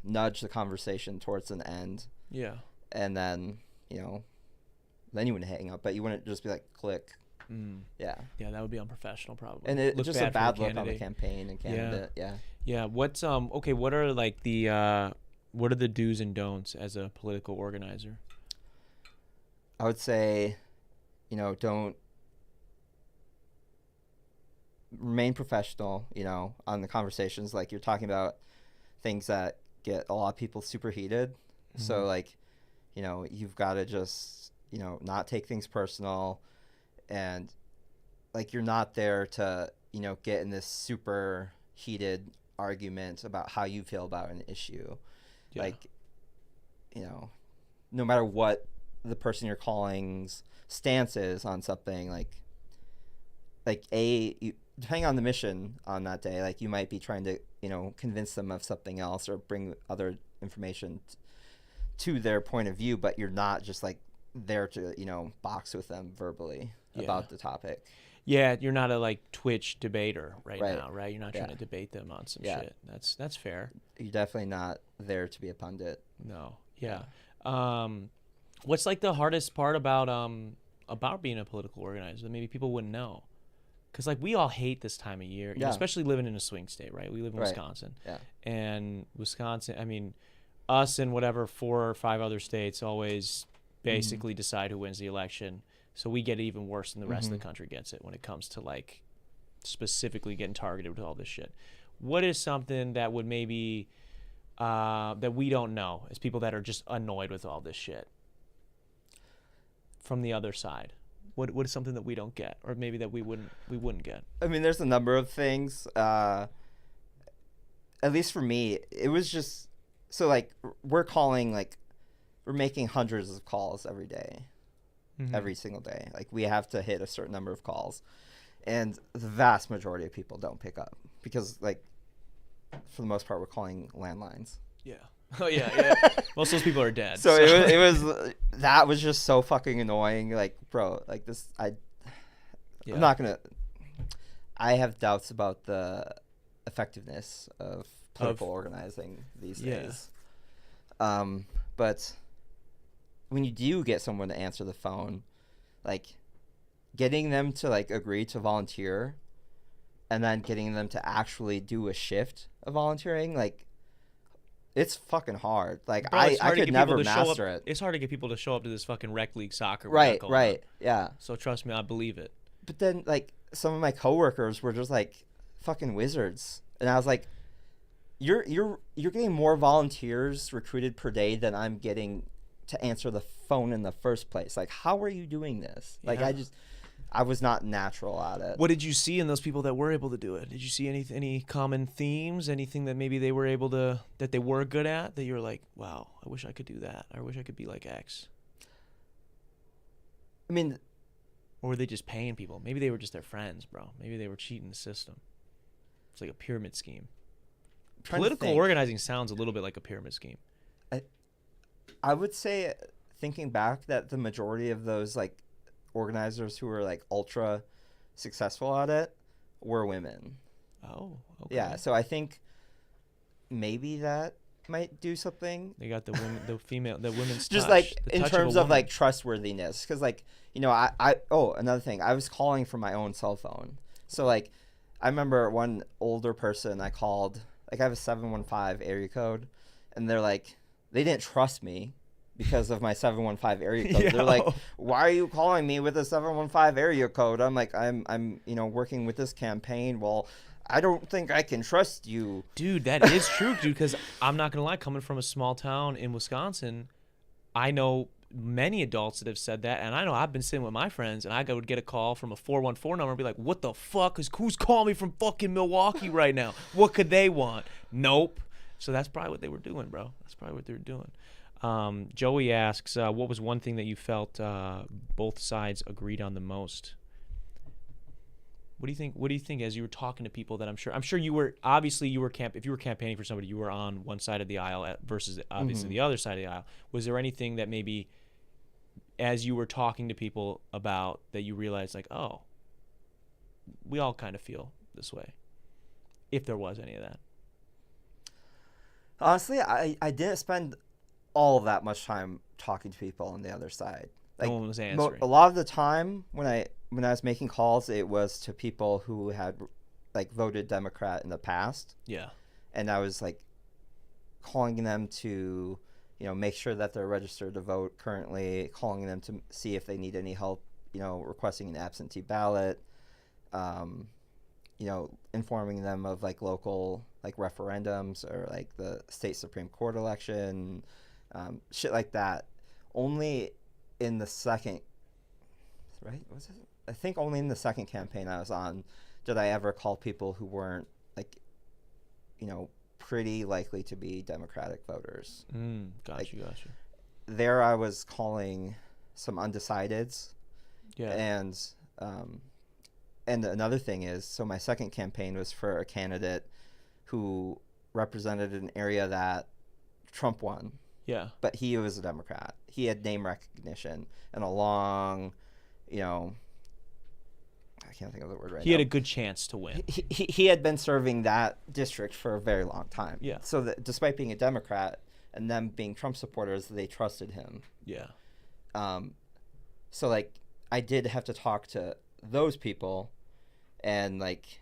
nudge the conversation towards an end. Yeah. And then then you wouldn't hang up, but you wouldn't just be like click. Yeah. Yeah, that would be unprofessional probably. And it's just a bad look on the candidate. campaign and candidate. Yeah. Yeah. What's okay? What are like the what are the do's and don'ts as a political organizer? I would say, don't remain professional. On the conversations, like you're talking about things that get a lot of people super heated. So like, you've got to just not take things personal, and like you're not there to get in this super heated argument about how you feel about an issue. Yeah. Like, no matter what the person you're calling's stance is on something, depending on the mission on that day, like you might be trying to convince them of something else or bring other information to their point of view, but you're not just like there to, box with them verbally about the topic. Yeah, you're not a like Twitch debater right now, right? You're not trying Yeah. to debate them on some Yeah. shit. That's fair. You're definitely not there to be a pundit. No. Yeah. What's like the hardest part about being a political organizer that maybe people wouldn't know? Because like we all hate this time of year, you know, especially living in a swing state, right? We live in Wisconsin. Yeah. And Wisconsin, I mean, us and whatever 4 or 5 other states always basically decide who wins the election. So we get it even worse than the rest of the country gets it when it comes to like specifically getting targeted with all this shit. What is something that would maybe that we don't know as people that are just annoyed with all this shit from the other side? What is something that we don't get, or maybe that we wouldn't get? I mean, there's a number of things. At least for me, it was just so like we're making hundreds of calls every day. Every single day. Like we have to hit a certain number of calls, and the vast majority of people don't pick up because like for the most part we're calling landlines. Yeah. Oh yeah. Most of those people are dead. So it was that was just so fucking annoying. Like, bro, like this I'm not gonna I have doubts about the effectiveness of political organizing these days. But when you do get someone to answer the phone, like getting them to like agree to volunteer and then getting them to actually do a shift of volunteering, like it's fucking hard. Like Bro, I could never master it. It's hard to get people to show up to this fucking rec league soccer. Right. Yeah. So trust me, I believe it. But then like some of my coworkers were just like fucking wizards. And I was like, you're getting more volunteers recruited per day than I'm getting to answer the phone in the first place. Like, how are you doing this? Like, I was not natural at it. What did you see in those people that were able to do it? Did you see any common themes? Anything that maybe they were able to, that they were good at, that you're like, wow, I wish I could do that. I wish I could be like X. I mean, or were they just paying people? Maybe they were just their friends, bro. Maybe they were cheating the system. It's like a pyramid scheme. Political organizing sounds a little bit like a pyramid scheme. I would say, thinking back, that the majority of those like organizers who were like ultra successful at it were women. Oh, okay. Yeah, so I think maybe that might do something. They got the women's just touch, like in touch terms of of like trustworthiness, because like another thing, I was calling from my own cell phone. So like I remember one older person I called, like I have a 715 area code, and they didn't trust me because of my 715 area code. They're like, why are you calling me with a 715 area code? I'm like, I'm working with this campaign. Well, I don't think I can trust you. Dude, that is true, dude, because I'm not going to lie, coming from a small town in Wisconsin, I know many adults that have said that, and I know I've been sitting with my friends, and I would get a call from a 414 number and be like, what the fuck? Who's calling me from fucking Milwaukee right now? What could they want? Nope. So that's probably what they were doing, bro. That's probably what they were doing. Joey asks, what was one thing that you felt both sides agreed on the most? What do you think? What do you think as you were talking to people that I'm sure you were, obviously if you were campaigning for somebody, you were on one side of the aisle versus obviously the other side of the aisle. Was there anything that maybe as you were talking to people about that you realized like, oh, we all kind of feel this way? If there was any of that. Honestly, I didn't spend all of that much time talking to people on the other side. Like, no one was answering. A lot of the time when I was making calls, it was to people who had like voted Democrat in the past. Yeah. And I was like calling them to, make sure that they're registered to vote currently, calling them to see if they need any help, requesting an absentee ballot, informing them of like local like referendums or like the state Supreme Court election, shit like that. Only in the second, right? Was it? I think only in the second campaign I was on did I ever call people who weren't like, pretty likely to be Democratic voters. Gotcha. There I was calling some undecideds. Yeah. And another thing is, so my second campaign was for a candidate who represented an area that Trump won, Yeah. but he was a Democrat. He had name recognition and a long, I can't think of the word right now. He had a good chance to win. He had been serving that district for a very long time. Yeah. So that despite being a Democrat and them being Trump supporters, they trusted him. Yeah. So like I did have to talk to those people, and like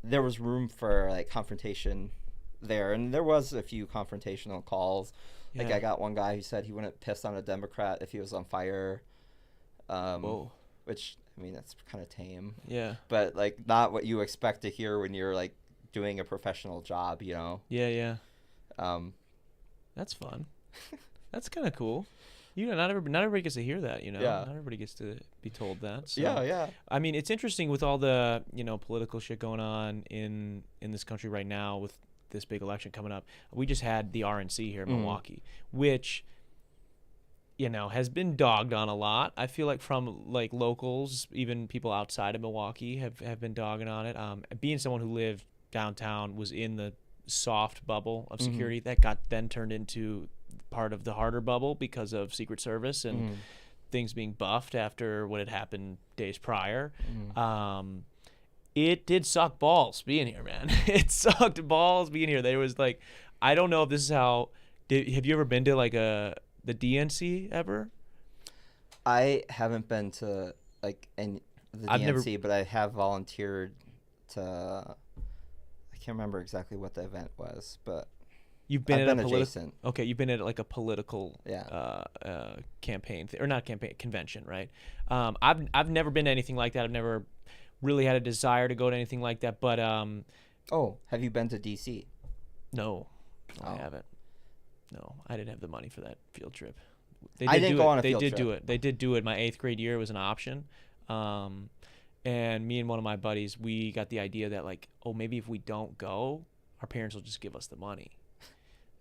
there was room for like confrontation there, and there was a few confrontational calls. Like Yeah. I got one guy who said he wouldn't piss on a Democrat if he was on fire. Whoa. Which I mean that's kind of tame. Yeah. But like not what you expect to hear when you're like doing a professional job, you know. Yeah. Yeah. That's fun. That's kind of cool. Not everybody gets to hear that, you know. Yeah. Not everybody gets to be told that. So. Yeah. I mean, it's interesting with all the political shit going on in this country right now with this big election coming up. We just had the RNC here in Milwaukee, which has been dogged on a lot. I feel like from like locals, even people outside of Milwaukee have been dogging on it. Being someone who lived downtown, was in the soft bubble of security that got then turned into part of the harder bubble because of Secret Service and things being buffed after what had happened days prior. It did suck balls being here, man. It sucked balls being here. There was like, I don't know if this is how. Have you ever been to like the DNC ever? I haven't been to like the DNC, but I have volunteered to. I can't remember exactly what the event was, but you've been I've at been a adjacent. Okay, you've been at like a political Yeah. campaign or not campaign convention, right? I've never been to anything like that. I've never really had a desire to go to anything like that, but Oh, have you been to DC? no, I Oh. haven't. No, I didn't have the money for that field trip. I didn't go on a field They did trip. do it. They did do it. My 8th grade year was an option. And me and one of my buddies, we got the idea that like, oh, maybe if we don't go, our parents will just give us the money.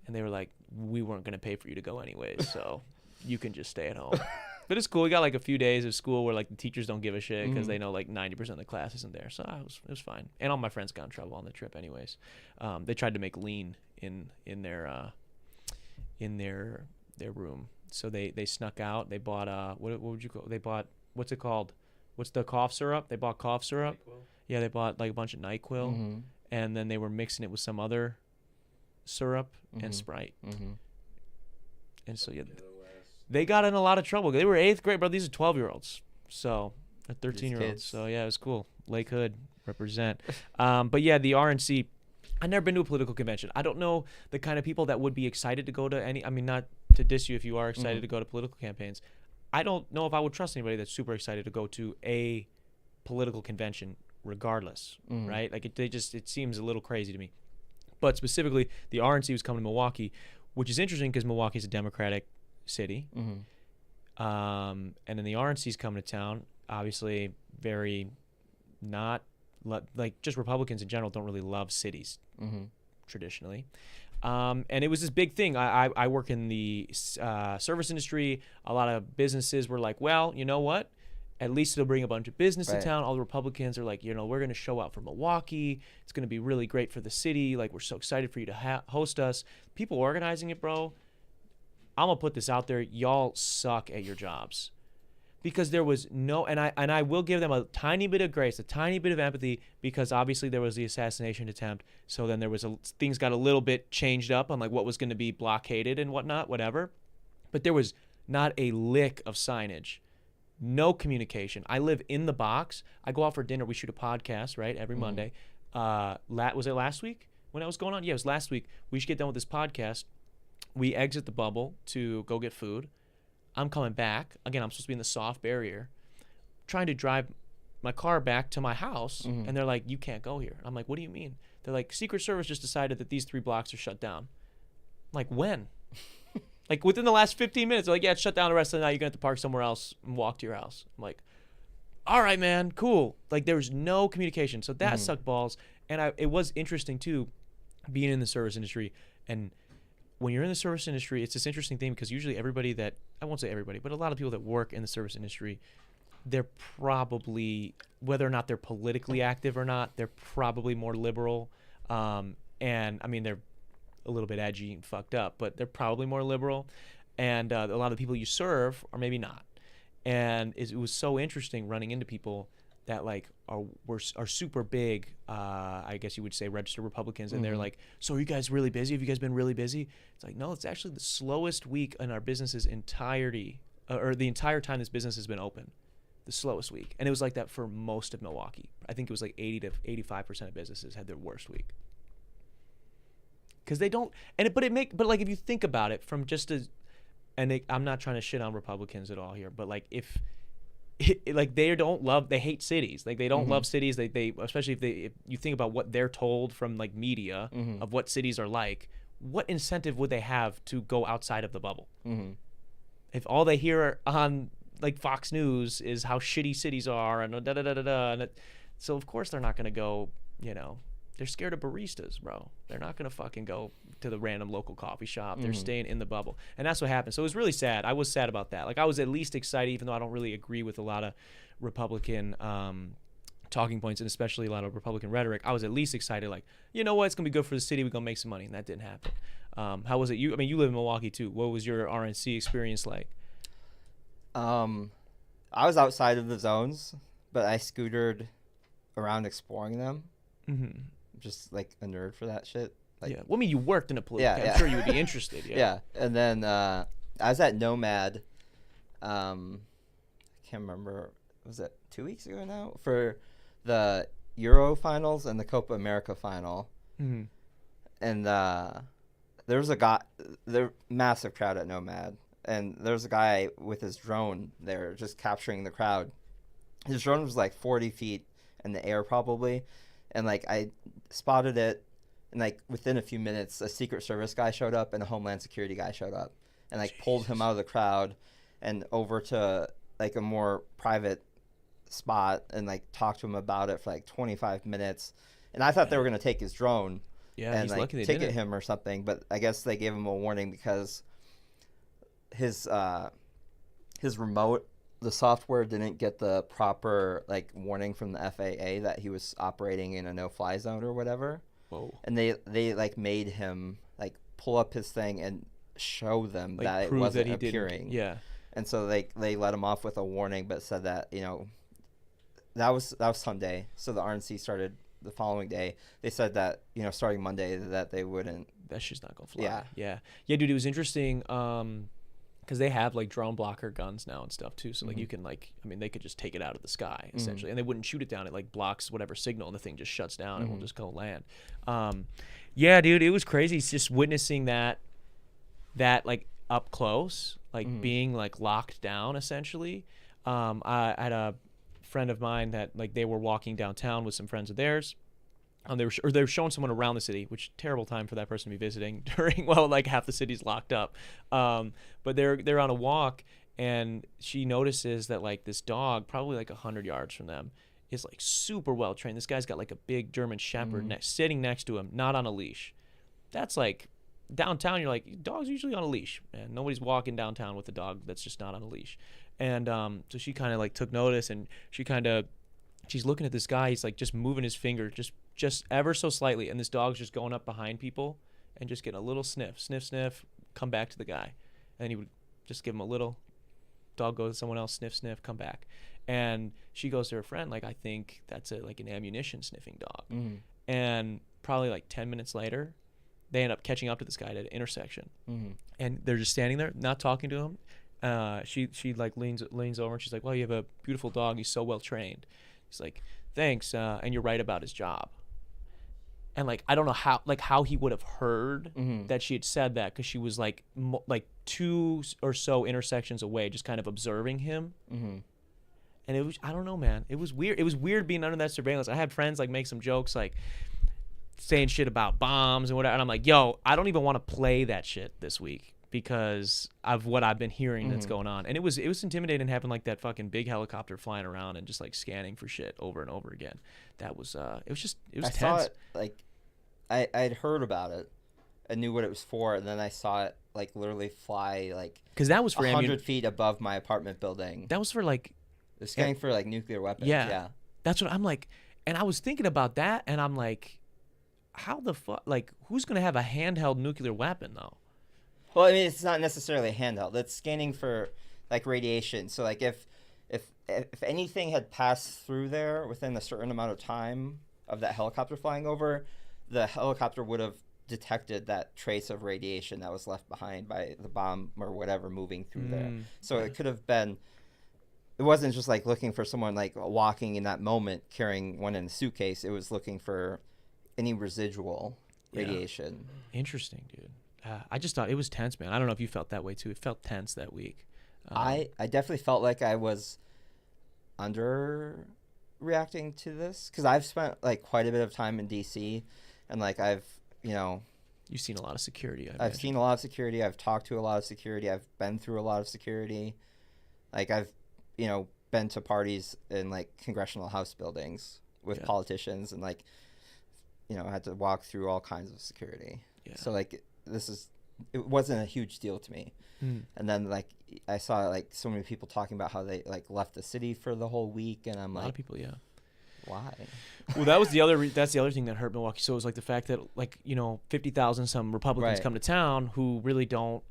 And they were like, we weren't going to pay for you to go anyways, so you can just stay at home. But it's cool. We got like a few days of school where like the teachers don't give a shit because they know like 90% of the class isn't there. So it was fine. And all my friends got in trouble on the trip anyways. They tried to make lean in their room. So they snuck out. They bought what would you call? They bought, what's it called? What's the cough syrup? They bought cough syrup. NyQuil. Yeah, they bought like a bunch of NyQuil, and then they were mixing it with some other syrup and Sprite. And so yeah, they got in a lot of trouble. They were 8th grade, bro. These are 12-year-olds, so 13-year-olds. So yeah, it was cool. Lake Hood represent. But yeah, the RNC. I've never been to a political convention. I don't know the kind of people that would be excited to go to any. I mean, not to diss you if you are excited to go to political campaigns. I don't know if I would trust anybody that's super excited to go to a political convention regardless, right? Like it seems a little crazy to me. But specifically, the RNC was coming to Milwaukee, which is interesting because Milwaukee's a Democratic city. And then the RNC's coming to town, obviously very not, like just Republicans in general don't really love cities traditionally. And it was this big thing. I work in the service industry. A lot of businesses were like, well, you know what? At least it'll bring a bunch of business to town. All the Republicans are like, we're going to show out for Milwaukee. It's going to be really great for the city. Like, we're so excited for you to host us. People organizing it, bro. I'm going to put this out there. Y'all suck at your jobs. Because there was no, and I will give them a tiny bit of grace, a tiny bit of empathy, because obviously there was the assassination attempt. So then there was things got a little bit changed up on like what was going to be blockaded and whatnot, whatever. But there was not a lick of signage, no communication. I live in the box. I go out for dinner. We shoot a podcast, right, every Monday. Was it last week when that was going on? Yeah, it was last week. We should get done with this podcast. We exit the bubble to go get food. I'm coming back. Again, I'm supposed to be in the soft barrier, trying to drive my car back to my house, and they're like, you can't go here. I'm like, what do you mean? They're like, Secret Service just decided that these 3 blocks are shut down. I'm like, when? Like, within the last 15 minutes, they're like, yeah, it's shut down the rest of the night. You're going to have to park somewhere else and walk to your house. I'm like, all right, man, cool. Like, there was no communication. So that sucked balls. And it was interesting, too, being in the service industry. And when you're in the service industry, it's this interesting thing because usually everybody that, I won't say everybody, but a lot of people that work in the service industry, they're probably, whether or not they're politically active or not, they're probably more liberal. And I mean, they're a little bit edgy and fucked up, but they're probably more liberal, and a lot of the people you serve are maybe not. And it was so interesting running into people that like are super big, I guess you would say registered Republicans, and they're like, so are you guys really busy? Have you guys been really busy? It's like, no, it's actually the slowest week in our business's entirety, or the entire time this business has been open, the slowest week. And it was like that for most of Milwaukee. I think it was like 80 to 85% of businesses had their worst week. Because they don't, but like if you think about it from just as, I'm not trying to shit on Republicans at all here, but like if they hate cities, like they don't love cities, they especially if you think about what they're told from like media of what cities are like, what incentive would they have to go outside of the bubble? If all they hear on like Fox News is how shitty cities are and da da da da da, and so of course they're not going to go, you know. They're scared of baristas, bro. They're not going to fucking go to the random local coffee shop. They're staying in the bubble. And that's what happened. So it was really sad. I was sad about that. Like, I was at least excited, even though I don't really agree with a lot of Republican talking points and especially a lot of Republican rhetoric. I was at least excited, like, you know what? It's going to be good for the city. We're going to make some money. And that didn't happen. How was it? You live in Milwaukee, too. What was your RNC experience like? I was outside of the zones, but I scootered around exploring them. Just like a nerd for that shit. Like, yeah. Well, I mean, you worked in a political. I'm sure you would be interested. Yeah. And then I was at Nomad. I can't remember. Was it 2 weeks ago now for the Euro finals and the Copa America final? And there was a guy. There massive crowd at Nomad, and there was a guy with his drone there just capturing the crowd. His drone was like 40 feet in the air probably. And, like, I spotted it, and, like, within a few minutes, a Secret Service guy showed up and a Homeland Security guy showed up and, like, pulled him out of the crowd and over to, like, a more private spot and, like, talked to him about it for, like, 25 minutes. And I thought they were going to take his drone and, he's like, lucky they ticket didn't. him or something. But I guess they gave him a warning because his remote, the software didn't get the proper like warning from the FAA that he was operating in a no-fly zone or whatever. Whoa. And they like made him like pull up his thing and show them Like, that it prove wasn't that he appearing. didn't. Yeah. And so they let him off with a warning, but said that, you know, that was Sunday. So the RNC started the following day. They said that, you know, starting Monday that they wouldn't. That shit's not gonna fly. Yeah, dude. It was interesting. Because they have like drone blocker guns now and stuff too, so like you can like, I mean, they could just take it out of the sky essentially, and they wouldn't shoot it down. It like blocks whatever signal, and the thing just shuts down and will just go land. Yeah, dude, it was crazy. It's just witnessing that like up close, like being like locked down essentially. I had a friend of mine that like they were walking downtown with some friends of theirs. They were showing someone around the city, which terrible time for that person to be visiting during like half the city's locked up. But they're on a walk, and she notices that like this dog, probably like 100 yards from them, is like super well trained. This guy's got like a big German Shepherd sitting next to him, not on a leash. That's like downtown. You're like, dogs usually on a leash, man. Nobody's walking downtown with a dog that's just not on a leash. And so she kind of like took notice, and she's looking at this guy. He's like just moving his finger just ever so slightly, and this dog's just going up behind people and just getting a little sniff, come back to the guy. And he would just give him a little. Dog goes to someone else, sniff, come back. And she goes to her friend, like, I think that's like an ammunition sniffing dog. And probably like 10 minutes later, they end up catching up to this guy at an intersection. And they're just standing there, not talking to him. She like leans over and she's like, well, you have a beautiful dog. He's so well trained. He's like, thanks. And you're right about his job. And like, I don't know how he would have heard that she had said that, because she was like two or so intersections away, just kind of observing him. And it was, I don't know, man. It was weird. It was weird being under that surveillance. I had friends like make some jokes, like saying shit about bombs and whatever. And I'm like, yo, I don't even want to play that shit this week because of what I've been hearing that's going on. And it was intimidating having like that fucking big helicopter flying around and just like scanning for shit over and over again. That was it was tense. Saw it, like I'd heard about it. I knew what it was for, and then I saw it like literally fly like, because that was for 100 feet above my apartment building. That was for like, they're scanning for like nuclear weapons. Yeah. That's what I'm like. And I was thinking about that, and I'm like, how the fuck? Like, who's gonna have a handheld nuclear weapon though? Well, I mean, it's not necessarily a handheld. It's scanning for like radiation. So like if anything had passed through there within a certain amount of time of that helicopter flying over, the helicopter would have detected that trace of radiation that was left behind by the bomb or whatever moving through there. So it could have been. It wasn't just like looking for someone like walking in that moment carrying one in a suitcase. It was looking for any residual radiation. Interesting, dude. I just thought it was tense, man. I don't know if you felt that way too. It felt tense that week. I definitely felt like I was under reacting to this because I've spent like quite a bit of time in DC, and like you've seen a lot of security. I've seen a lot of security. I've talked to a lot of security. I've been through a lot of security. Like I've been to parties in like congressional house buildings with politicians, and like I had to walk through all kinds of security. Yeah. So like it wasn't a huge deal to me. And then like I saw like so many people talking about how they like left the city for the whole week, and I'm like, a lot of people, yeah. Why? Well, that's the other thing that hurt Milwaukee. So it was like the fact that like 50,000 some Republicans come to town who really don't,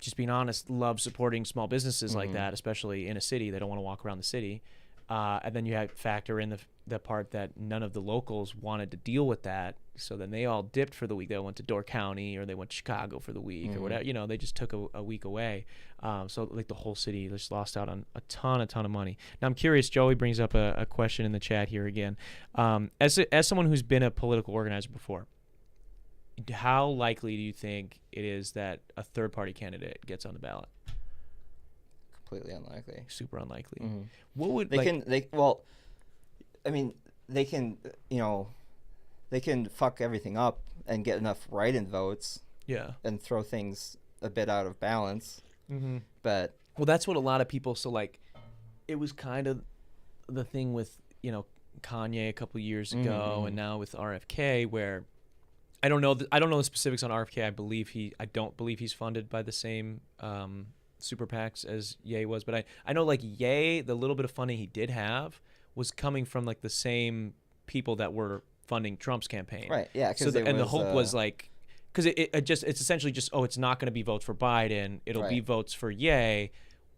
just being honest, love supporting small businesses like that, especially in a city. They don't want to walk around the city. And then you have factor in the part that none of the locals wanted to deal with that. So then they all dipped for the week. They went to Door County or they went to Chicago for the week or whatever. They just took a week away. So like the whole city just lost out on a ton of money. Now I'm curious, Joey brings up a question in the chat here again. As someone who's been a political organizer before, how likely do you think it is that a third-party candidate gets on the ballot? Completely unlikely. Super unlikely. What would they can fuck everything up and get enough write-in votes. Yeah. And throw things a bit out of balance. But that's what a lot of people. So like, it was kind of the thing with Kanye a couple of years ago, and now with RFK, where I don't know the specifics on RFK. I don't believe he's funded by the same super PACs as Ye was, but I know like Ye, the little bit of funding he did have was coming from like the same people that were funding Trump's campaign. Right. Yeah. So the hope was like, because it's essentially just it's not going to be votes for Biden. It'll be votes for Ye,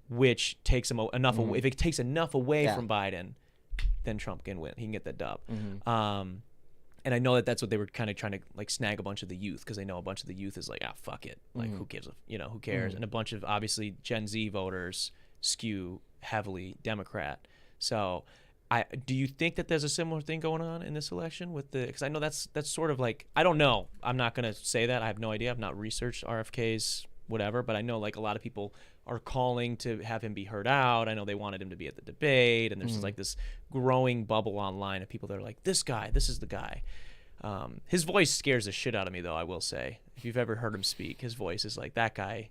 which takes him enough away. If it takes enough away from Biden, then Trump can win. He can get that dub. And I know that's what they were kind of trying to like snag a bunch of the youth, because they know a bunch of the youth is like, fuck it, like who gives who cares? And a bunch of obviously Gen Z voters skew heavily Democrat. So do you think that there's a similar thing going on in this election with because I know that's sort of like, I don't know. I'm not going to say that. I have no idea. I've not researched RFK's whatever, but I know like a lot of people are calling to have him be heard out. I know they wanted him to be at the debate, and there's just like this growing bubble online of people that are like, this is the guy. His voice scares the shit out of me, though, I will say. If you've ever heard him speak, his voice is like, that guy,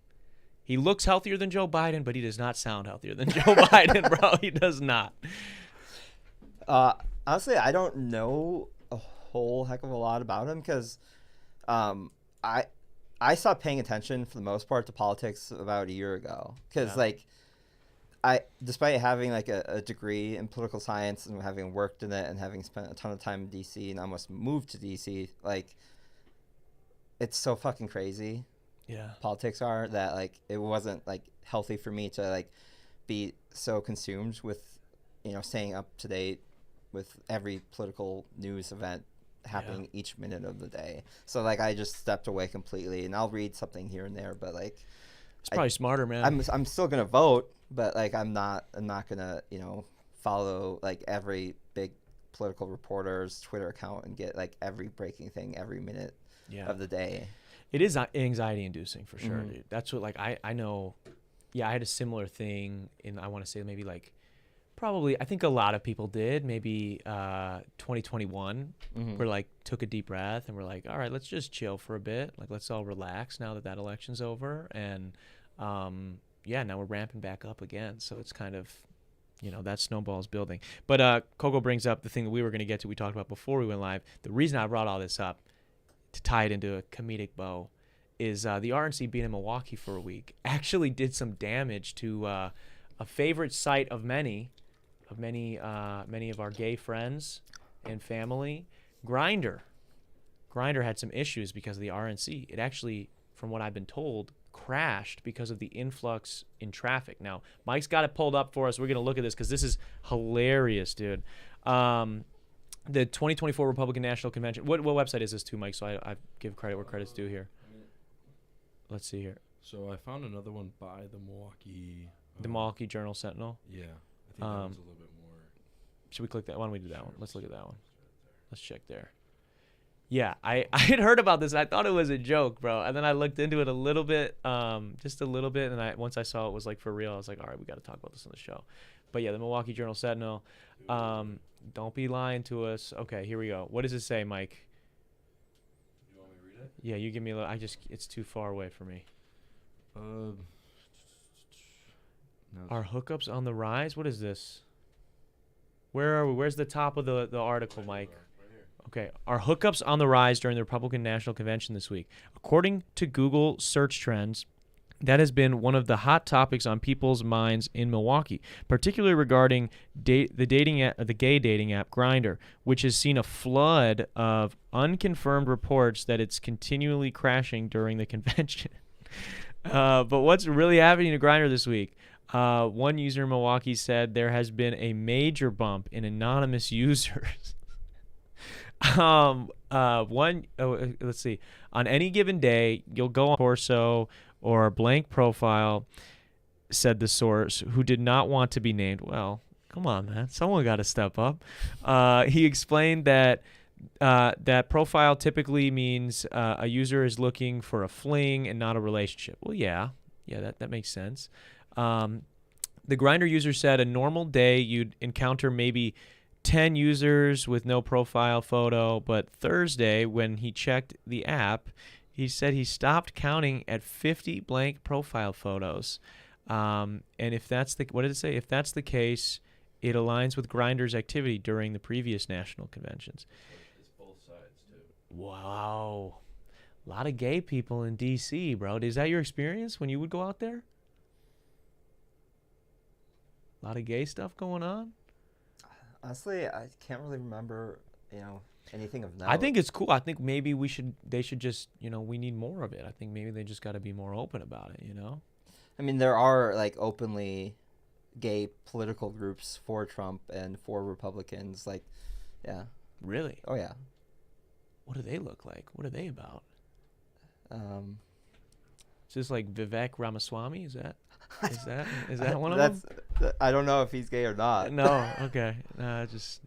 he looks healthier than Joe Biden, but he does not sound healthier than Joe Biden, bro. He does not. Honestly, I don't know a whole heck of a lot about him, because I stopped paying attention for the most part to politics about a year ago, because like despite having like a degree in political science and having worked in it and having spent a ton of time in DC and almost moved to DC, like it's so fucking crazy. Yeah. Politics are that like it wasn't like healthy for me to like be so consumed with staying up to date with every political news event happening each minute of the day. So like I just stepped away completely, and I'll read something here and there, but like it's probably smarter, man. I'm still gonna vote, but like I'm not gonna follow like every big political reporter's Twitter account and get like every breaking thing every minute of the day. It is anxiety inducing for sure, dude. That's what like I know. I had a similar thing in, I want to say maybe like probably, I think a lot of people did, maybe 2021, where like took a deep breath and we're like, all right, let's just chill for a bit. Like, let's all relax now that election's over. And now we're ramping back up again. So it's kind of, that snowball's building. But Coco brings up the thing that we were going to get to, we talked about before we went live. The reason I brought all this up to tie it into a comedic bow is the RNC being in Milwaukee for a week actually did some damage to a favorite site of many of our gay friends and family, Grindr. Grindr had some issues because of the RNC. It actually, from what I've been told, crashed because of the influx in traffic. Now, Mike's got it pulled up for us. We're going to look at this because this is hilarious, dude. The 2024 Republican National Convention. What website is this to, Mike? So I give credit where credit's due here. Let's see here. So I found another one by the Milwaukee. The Milwaukee Journal Sentinel. Yeah, I think that one's a little bit more. Should we click that? Why don't we do that one? Let's look at that one. Let's check there. Yeah, I had heard about this. I thought it was a joke, bro. And then I looked into it a little bit, just a little bit. And once I saw it was like for real, I was like, all right, we got to talk about this on the show. But yeah, the Milwaukee Journal Sentinel. Don't be lying to us. Okay, here we go. What does it say, Mike? You want me to read it? Yeah, you give me a little. It's too far away for me. No, Are hookups on the rise? What is this? Where are we? Where's the top of the article, Mike? Right here. Okay. Are hookups on the rise during the Republican National Convention this week? According to Google search trends, that has been one of the hot topics on people's minds in Milwaukee, particularly regarding the gay dating app Grindr, which has seen a flood of unconfirmed reports that it's continually crashing during the convention. But what's really happening to Grindr this week? One user in Milwaukee said there has been a major bump in anonymous users. Let's see. On any given day, you'll go on torso or a blank profile, said the source, who did not want to be named. Well, come on, man. Someone got to step up. He explained that that profile typically means a user is looking for a fling and not a relationship. Well, yeah, that makes sense. The Grindr user said a normal day you'd encounter maybe 10 users with no profile photo, but Thursday when he checked the app, he said he stopped counting at 50 blank profile photos. And if that's what did it say? If that's the case, it aligns with Grindr's activity during the previous national conventions. It's both sides too. Wow. A lot of gay people in D.C., bro. Is that your experience when you would go out there? A lot of gay stuff going on? Honestly, I can't really remember, anything of note. I think it's cool. I think maybe they should just, we need more of it. I think maybe they just got to be more open about it, I mean, there are like openly gay political groups for Trump and for Republicans. Like, yeah. Really? Oh, yeah. What do they look like? What are they about? Is this like Vivek Ramaswamy? Is that one of them? I don't know if he's gay or not. No. Okay. Just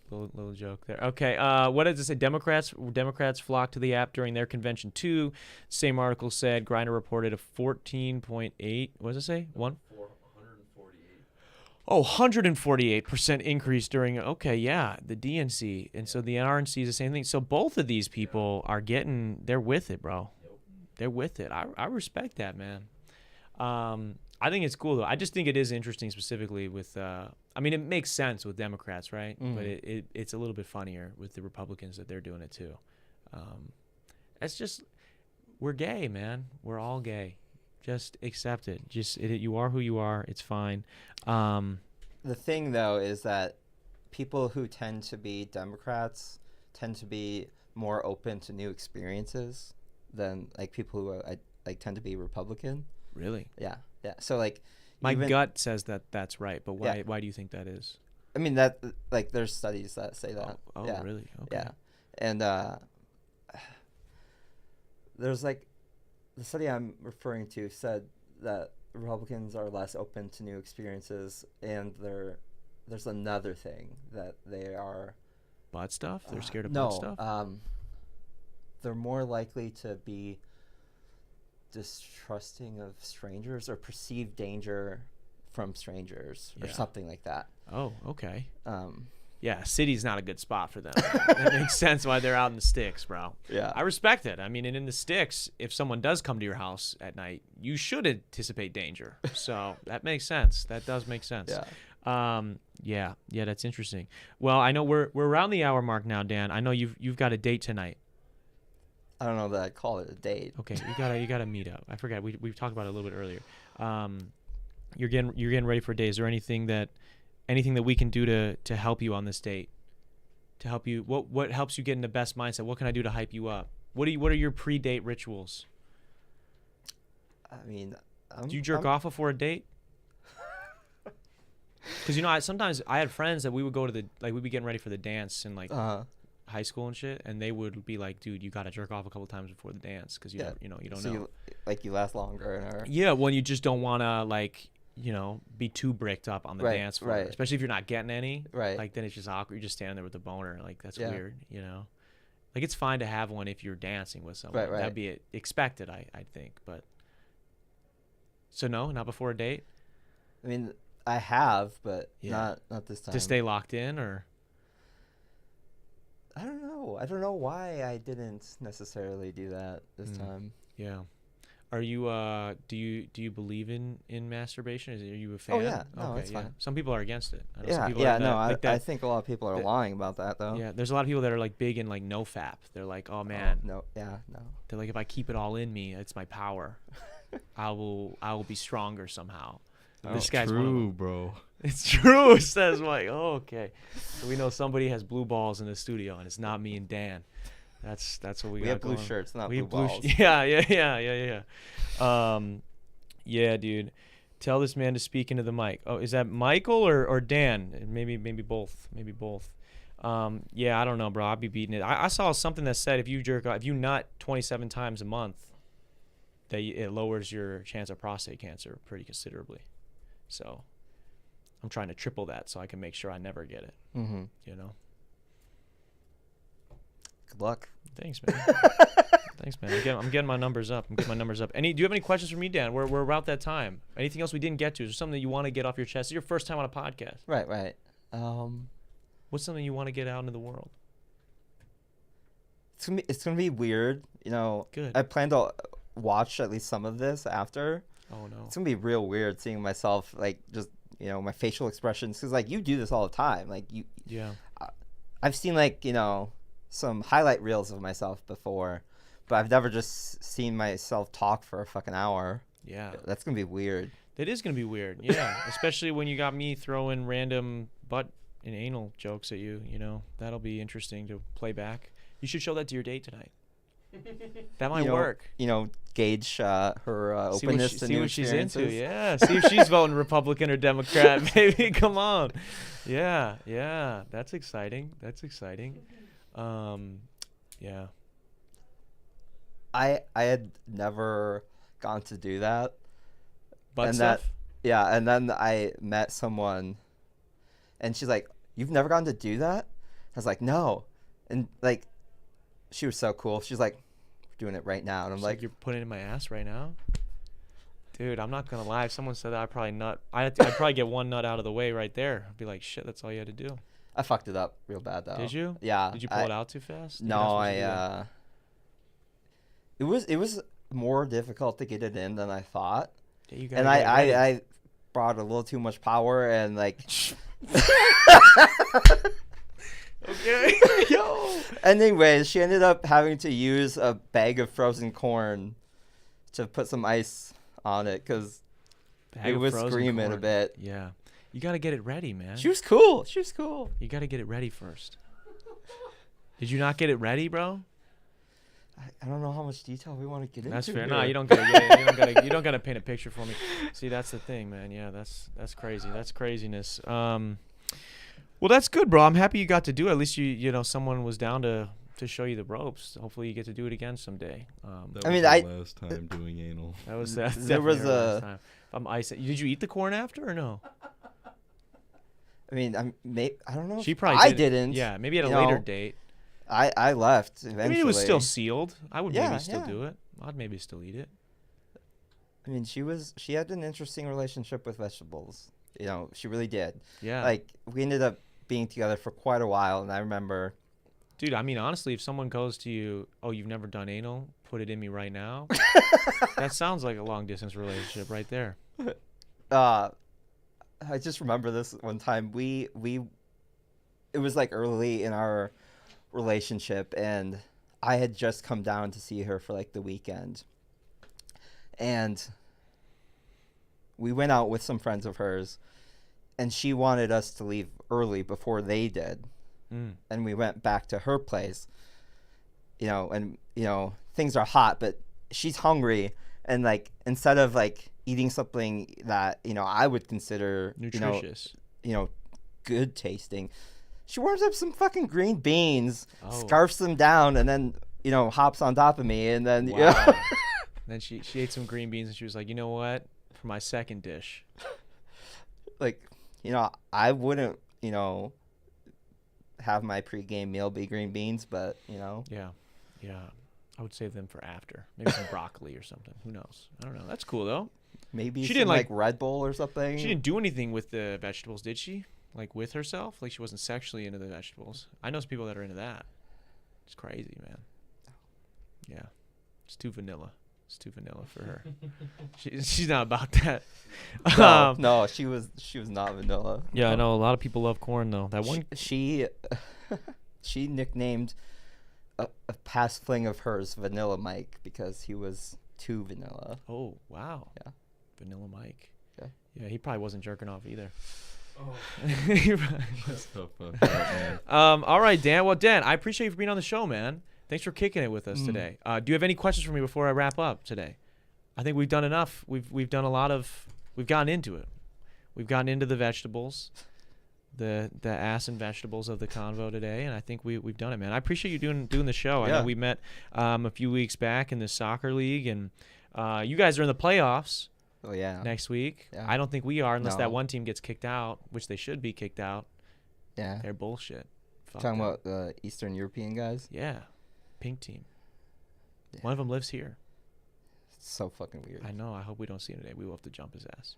little joke there. Okay. What does it say? Democrats flocked to the app during their convention too. Same article said Grindr reported a 14.8. What does it say? 148. Oh, 148% increase during. Okay, yeah, the DNC, and so the RNC is the same thing. So both of these people are they're with it, bro. Yep. They're with it. I respect that, man. I think it's cool though. I just think it is interesting specifically with. I mean, it makes sense with Democrats, right? Mm-hmm. But it's a little bit funnier with the Republicans that they're doing it too. It's just we're gay, man. We're all gay. Just accept it. You are who you are. It's fine. The thing though is that people who tend to be Democrats tend to be more open to new experiences than like people who tend to be Republican. Really? Yeah. So like, my gut says that that's right, but why? Yeah. Why do you think that is? I mean that like there's studies that say that. Oh, yeah. Really? Okay. Yeah, and there's like the study I'm referring to said that Republicans are less open to new experiences, and there's another thing that they are. Butt stuff? They're scared of butt stuff? They're more likely to be distrusting of strangers or perceive danger from strangers or something like that. Oh, okay. Yeah, city's not a good spot for them. That makes sense why they're out in the sticks, bro. Yeah. I respect it. I mean, and in the sticks, if someone does come to your house at night, you should anticipate danger. So that makes sense. That does make sense. Yeah. Yeah, that's interesting. Well, I know we're around the hour mark now, Dan. I know you've got a date tonight. I don't know that I'd call it a date. Okay, you gotta meet up. I forgot we talked about it a little bit earlier. You're getting ready for a date. Is there anything that we can do to help you on this date? to help you? What helps you get in the best mindset? What can I do to hype you up? What are your pre-date rituals? I mean, Do you jerk off before a date? Because sometimes I had friends that we would go to we'd be getting ready for the dance in like high school and shit, and they would be like, "Dude, you got to jerk off a couple times before the dance because you don't know." You last longer. Yeah, when you just don't want to be too bricked up on the dance floor, right. especially if you're not getting any. Right. Like then it's just awkward. You're just standing there with a boner. Like that's weird. Like it's fine to have one if you're dancing with someone. Right. That'd be expected, I think. But so no, not before a date. I mean, I have, but not this time. To stay locked in, or I don't know. I don't know why I didn't necessarily do that this time. Yeah. Are you do you believe in masturbation? Are you a fan? Oh yeah, no, it's fine. Some people are against it. I know some Yeah, people yeah, are no, that, I think a lot of people are lying about that though. Yeah, there's a lot of people that are like big in like no fap. They're like, oh man, no. They're like, if I keep it all in me, it's my power. I will be stronger somehow. This guy's one of them. bro. It's true, says Mike. Oh, okay. So we know somebody has blue balls in the studio, and it's not me and Dan. That's what we got. We have blue going. shirts, not We blue have blue balls. Yeah. Yeah, dude. Tell this man to speak into the mic. Oh, is that Michael or Dan? Maybe both. Maybe both. Yeah, I don't know, bro. I'd be beating it. I saw something that said if you nut 27 times a month, that it lowers your chance of prostate cancer pretty considerably. So I'm trying to triple that so I can make sure I never get it. Mm-hmm. Good luck. Thanks, man. Thanks, man. I'm getting my numbers up. Do you have any questions for me, Dan? We're about that time. Anything else we didn't get to? Is there something that you want to get off your chest? It's your first time on a podcast. Right. What's something you want to get out into the world? It's gonna be weird. Good. I plan to watch at least some of this after. Oh no. It's gonna be real weird seeing myself just my facial expressions, because you do this all the time. Yeah. I've seen some highlight reels of myself before, but I've never just seen myself talk for a fucking hour. Yeah. That's gonna be weird. That is gonna be weird. Yeah. Especially when you got me throwing random butt and anal jokes at you. That'll be interesting to play back. You should show that to your date tonight. That might work. Gauge her openness to see new what she's into. experiences. Yeah, see if she's voting Republican or Democrat. Baby, come on. Yeah, that's exciting. Yeah. I had never gone to do that. Butt and stuff? And then I met someone, and she's like, "You've never gone to do that?" I was like, "No," and she was so cool. She's like, "We're doing it right now," and I'm like, "You're putting it in my ass right now?" Dude, I'm not gonna lie. If someone said that, I'd probably get one nut out of the way right there. I'd be like, "Shit, that's all you had to do." I fucked it up real bad though. Did you? Yeah. Did you pull it out too fast? No, It was more difficult to get it in than I thought. Yeah, you and gotta get it ready. I brought a little too much power and Okay. Yo. Anyways, she ended up having to use a bag of frozen corn to put some ice on it because it was screaming a bit. Yeah. You got to get it ready, man. She was cool. You got to get it ready first. Did you not get it ready, bro? I don't know how much detail we want to get into. That's fair. Here. No, you don't gotta you don't gotta paint a picture for me. See, that's the thing, man. Yeah, that's crazy. That's craziness. Well, that's good, bro. I'm happy you got to do it. At least someone was down to show you the ropes. Hopefully, you get to do it again someday. That was the last time doing anal. That was there definitely was her last time. Did you eat the corn after or no? I mean, I don't know. She probably didn't. Yeah, maybe at a later date. I left eventually. I mean, it was still sealed. I would maybe still yeah. do it. I'd maybe still eat it. I mean, she had an interesting relationship with vegetables. She really did. Yeah. We ended up being together for quite a while, and I remember. Dude, I mean, honestly, if someone goes to you, "Oh, you've never done anal? Put it in me right now." That sounds like a long distance relationship right there. I just remember this one time. It was early in our relationship, and I had just come down to see her for the weekend, and we went out with some friends of hers, and she wanted us to leave early before they did, and we went back to her place, and things are hot, but she's hungry, and like instead of like eating something that I would consider nutritious, good tasting, she warms up some fucking green beans, Oh. scarfs them down, and then hops on top of me, and then Wow. Then she ate some green beans and she was like, you know what? For my second dish. like I wouldn't have my pregame meal be green beans, but Yeah. I would save them for after. Maybe some broccoli or something. Who knows? I don't know. That's cool though. maybe She some, didn't, like- Red Bull or something. She didn't do anything with the vegetables, did she? Like with herself? Like she wasn't sexually into the vegetables. I know some people that are into that. It's crazy, man. Yeah. It's too vanilla. It's too vanilla for her. She's not about that. No, she was not vanilla. Yeah, I know a lot of people love corn though. That one. She nicknamed a past fling of hers Vanilla Mike because he was too vanilla. Oh wow. Yeah. Vanilla Mike. Yeah. Yeah, he probably wasn't jerking off either. Oh, He probably- So fucked up, man. All right, Dan. Well, Dan, I appreciate you for being on the show, man. Thanks for kicking it with us today. Do you have any questions for me before I wrap up today? I think we've done enough. We've done a lot of. We've gotten into it. We've gotten into the vegetables, the ass and vegetables of the convo today, and I think we've done it, man. I appreciate you doing the show. I Yeah. know we met a few weeks back in the soccer league, and you guys are in the playoffs Oh yeah. next week. Yeah. I don't think we are unless No. that one team gets kicked out, which they should be kicked out. Yeah. They're bullshit. Fuck Talking them. about the Eastern European guys. Yeah, pink team. Yeah. One of them lives here. It's so fucking weird. I know. I hope we don't see him today. We will have to jump his ass.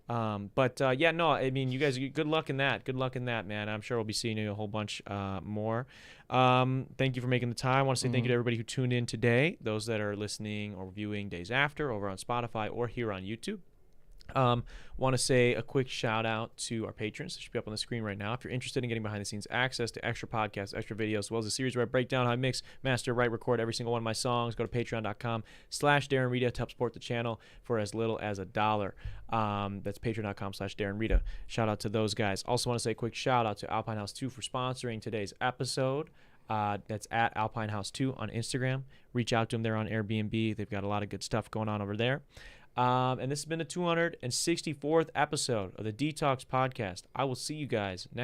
Yeah, no. I mean, you guys, good luck in that. Good luck in that, man. I'm sure we'll be seeing you a whole bunch more. Thank you for making the time. I want to say thank you to everybody who tuned in today. Those that are listening or viewing days after over on Spotify or here on YouTube. Want to say a quick shout out to our patrons. It should be up on the screen right now. If you're interested in getting behind the scenes access to extra podcasts, extra videos, as well as a series where I break down how I mix, master, write, record every single one of my songs, go to patreon.com/Darren Rita to help support the channel for as little as $1. That's patreon.com/Darren Rita. Shout out to those guys. Also want to say a quick shout out to Alpine House 2 for sponsoring today's episode. That's at Alpine House 2 on Instagram. Reach out to them there on Airbnb. They've got a lot of good stuff going on over there. And this has been the 264th episode of the Detox Podcast. I will see you guys next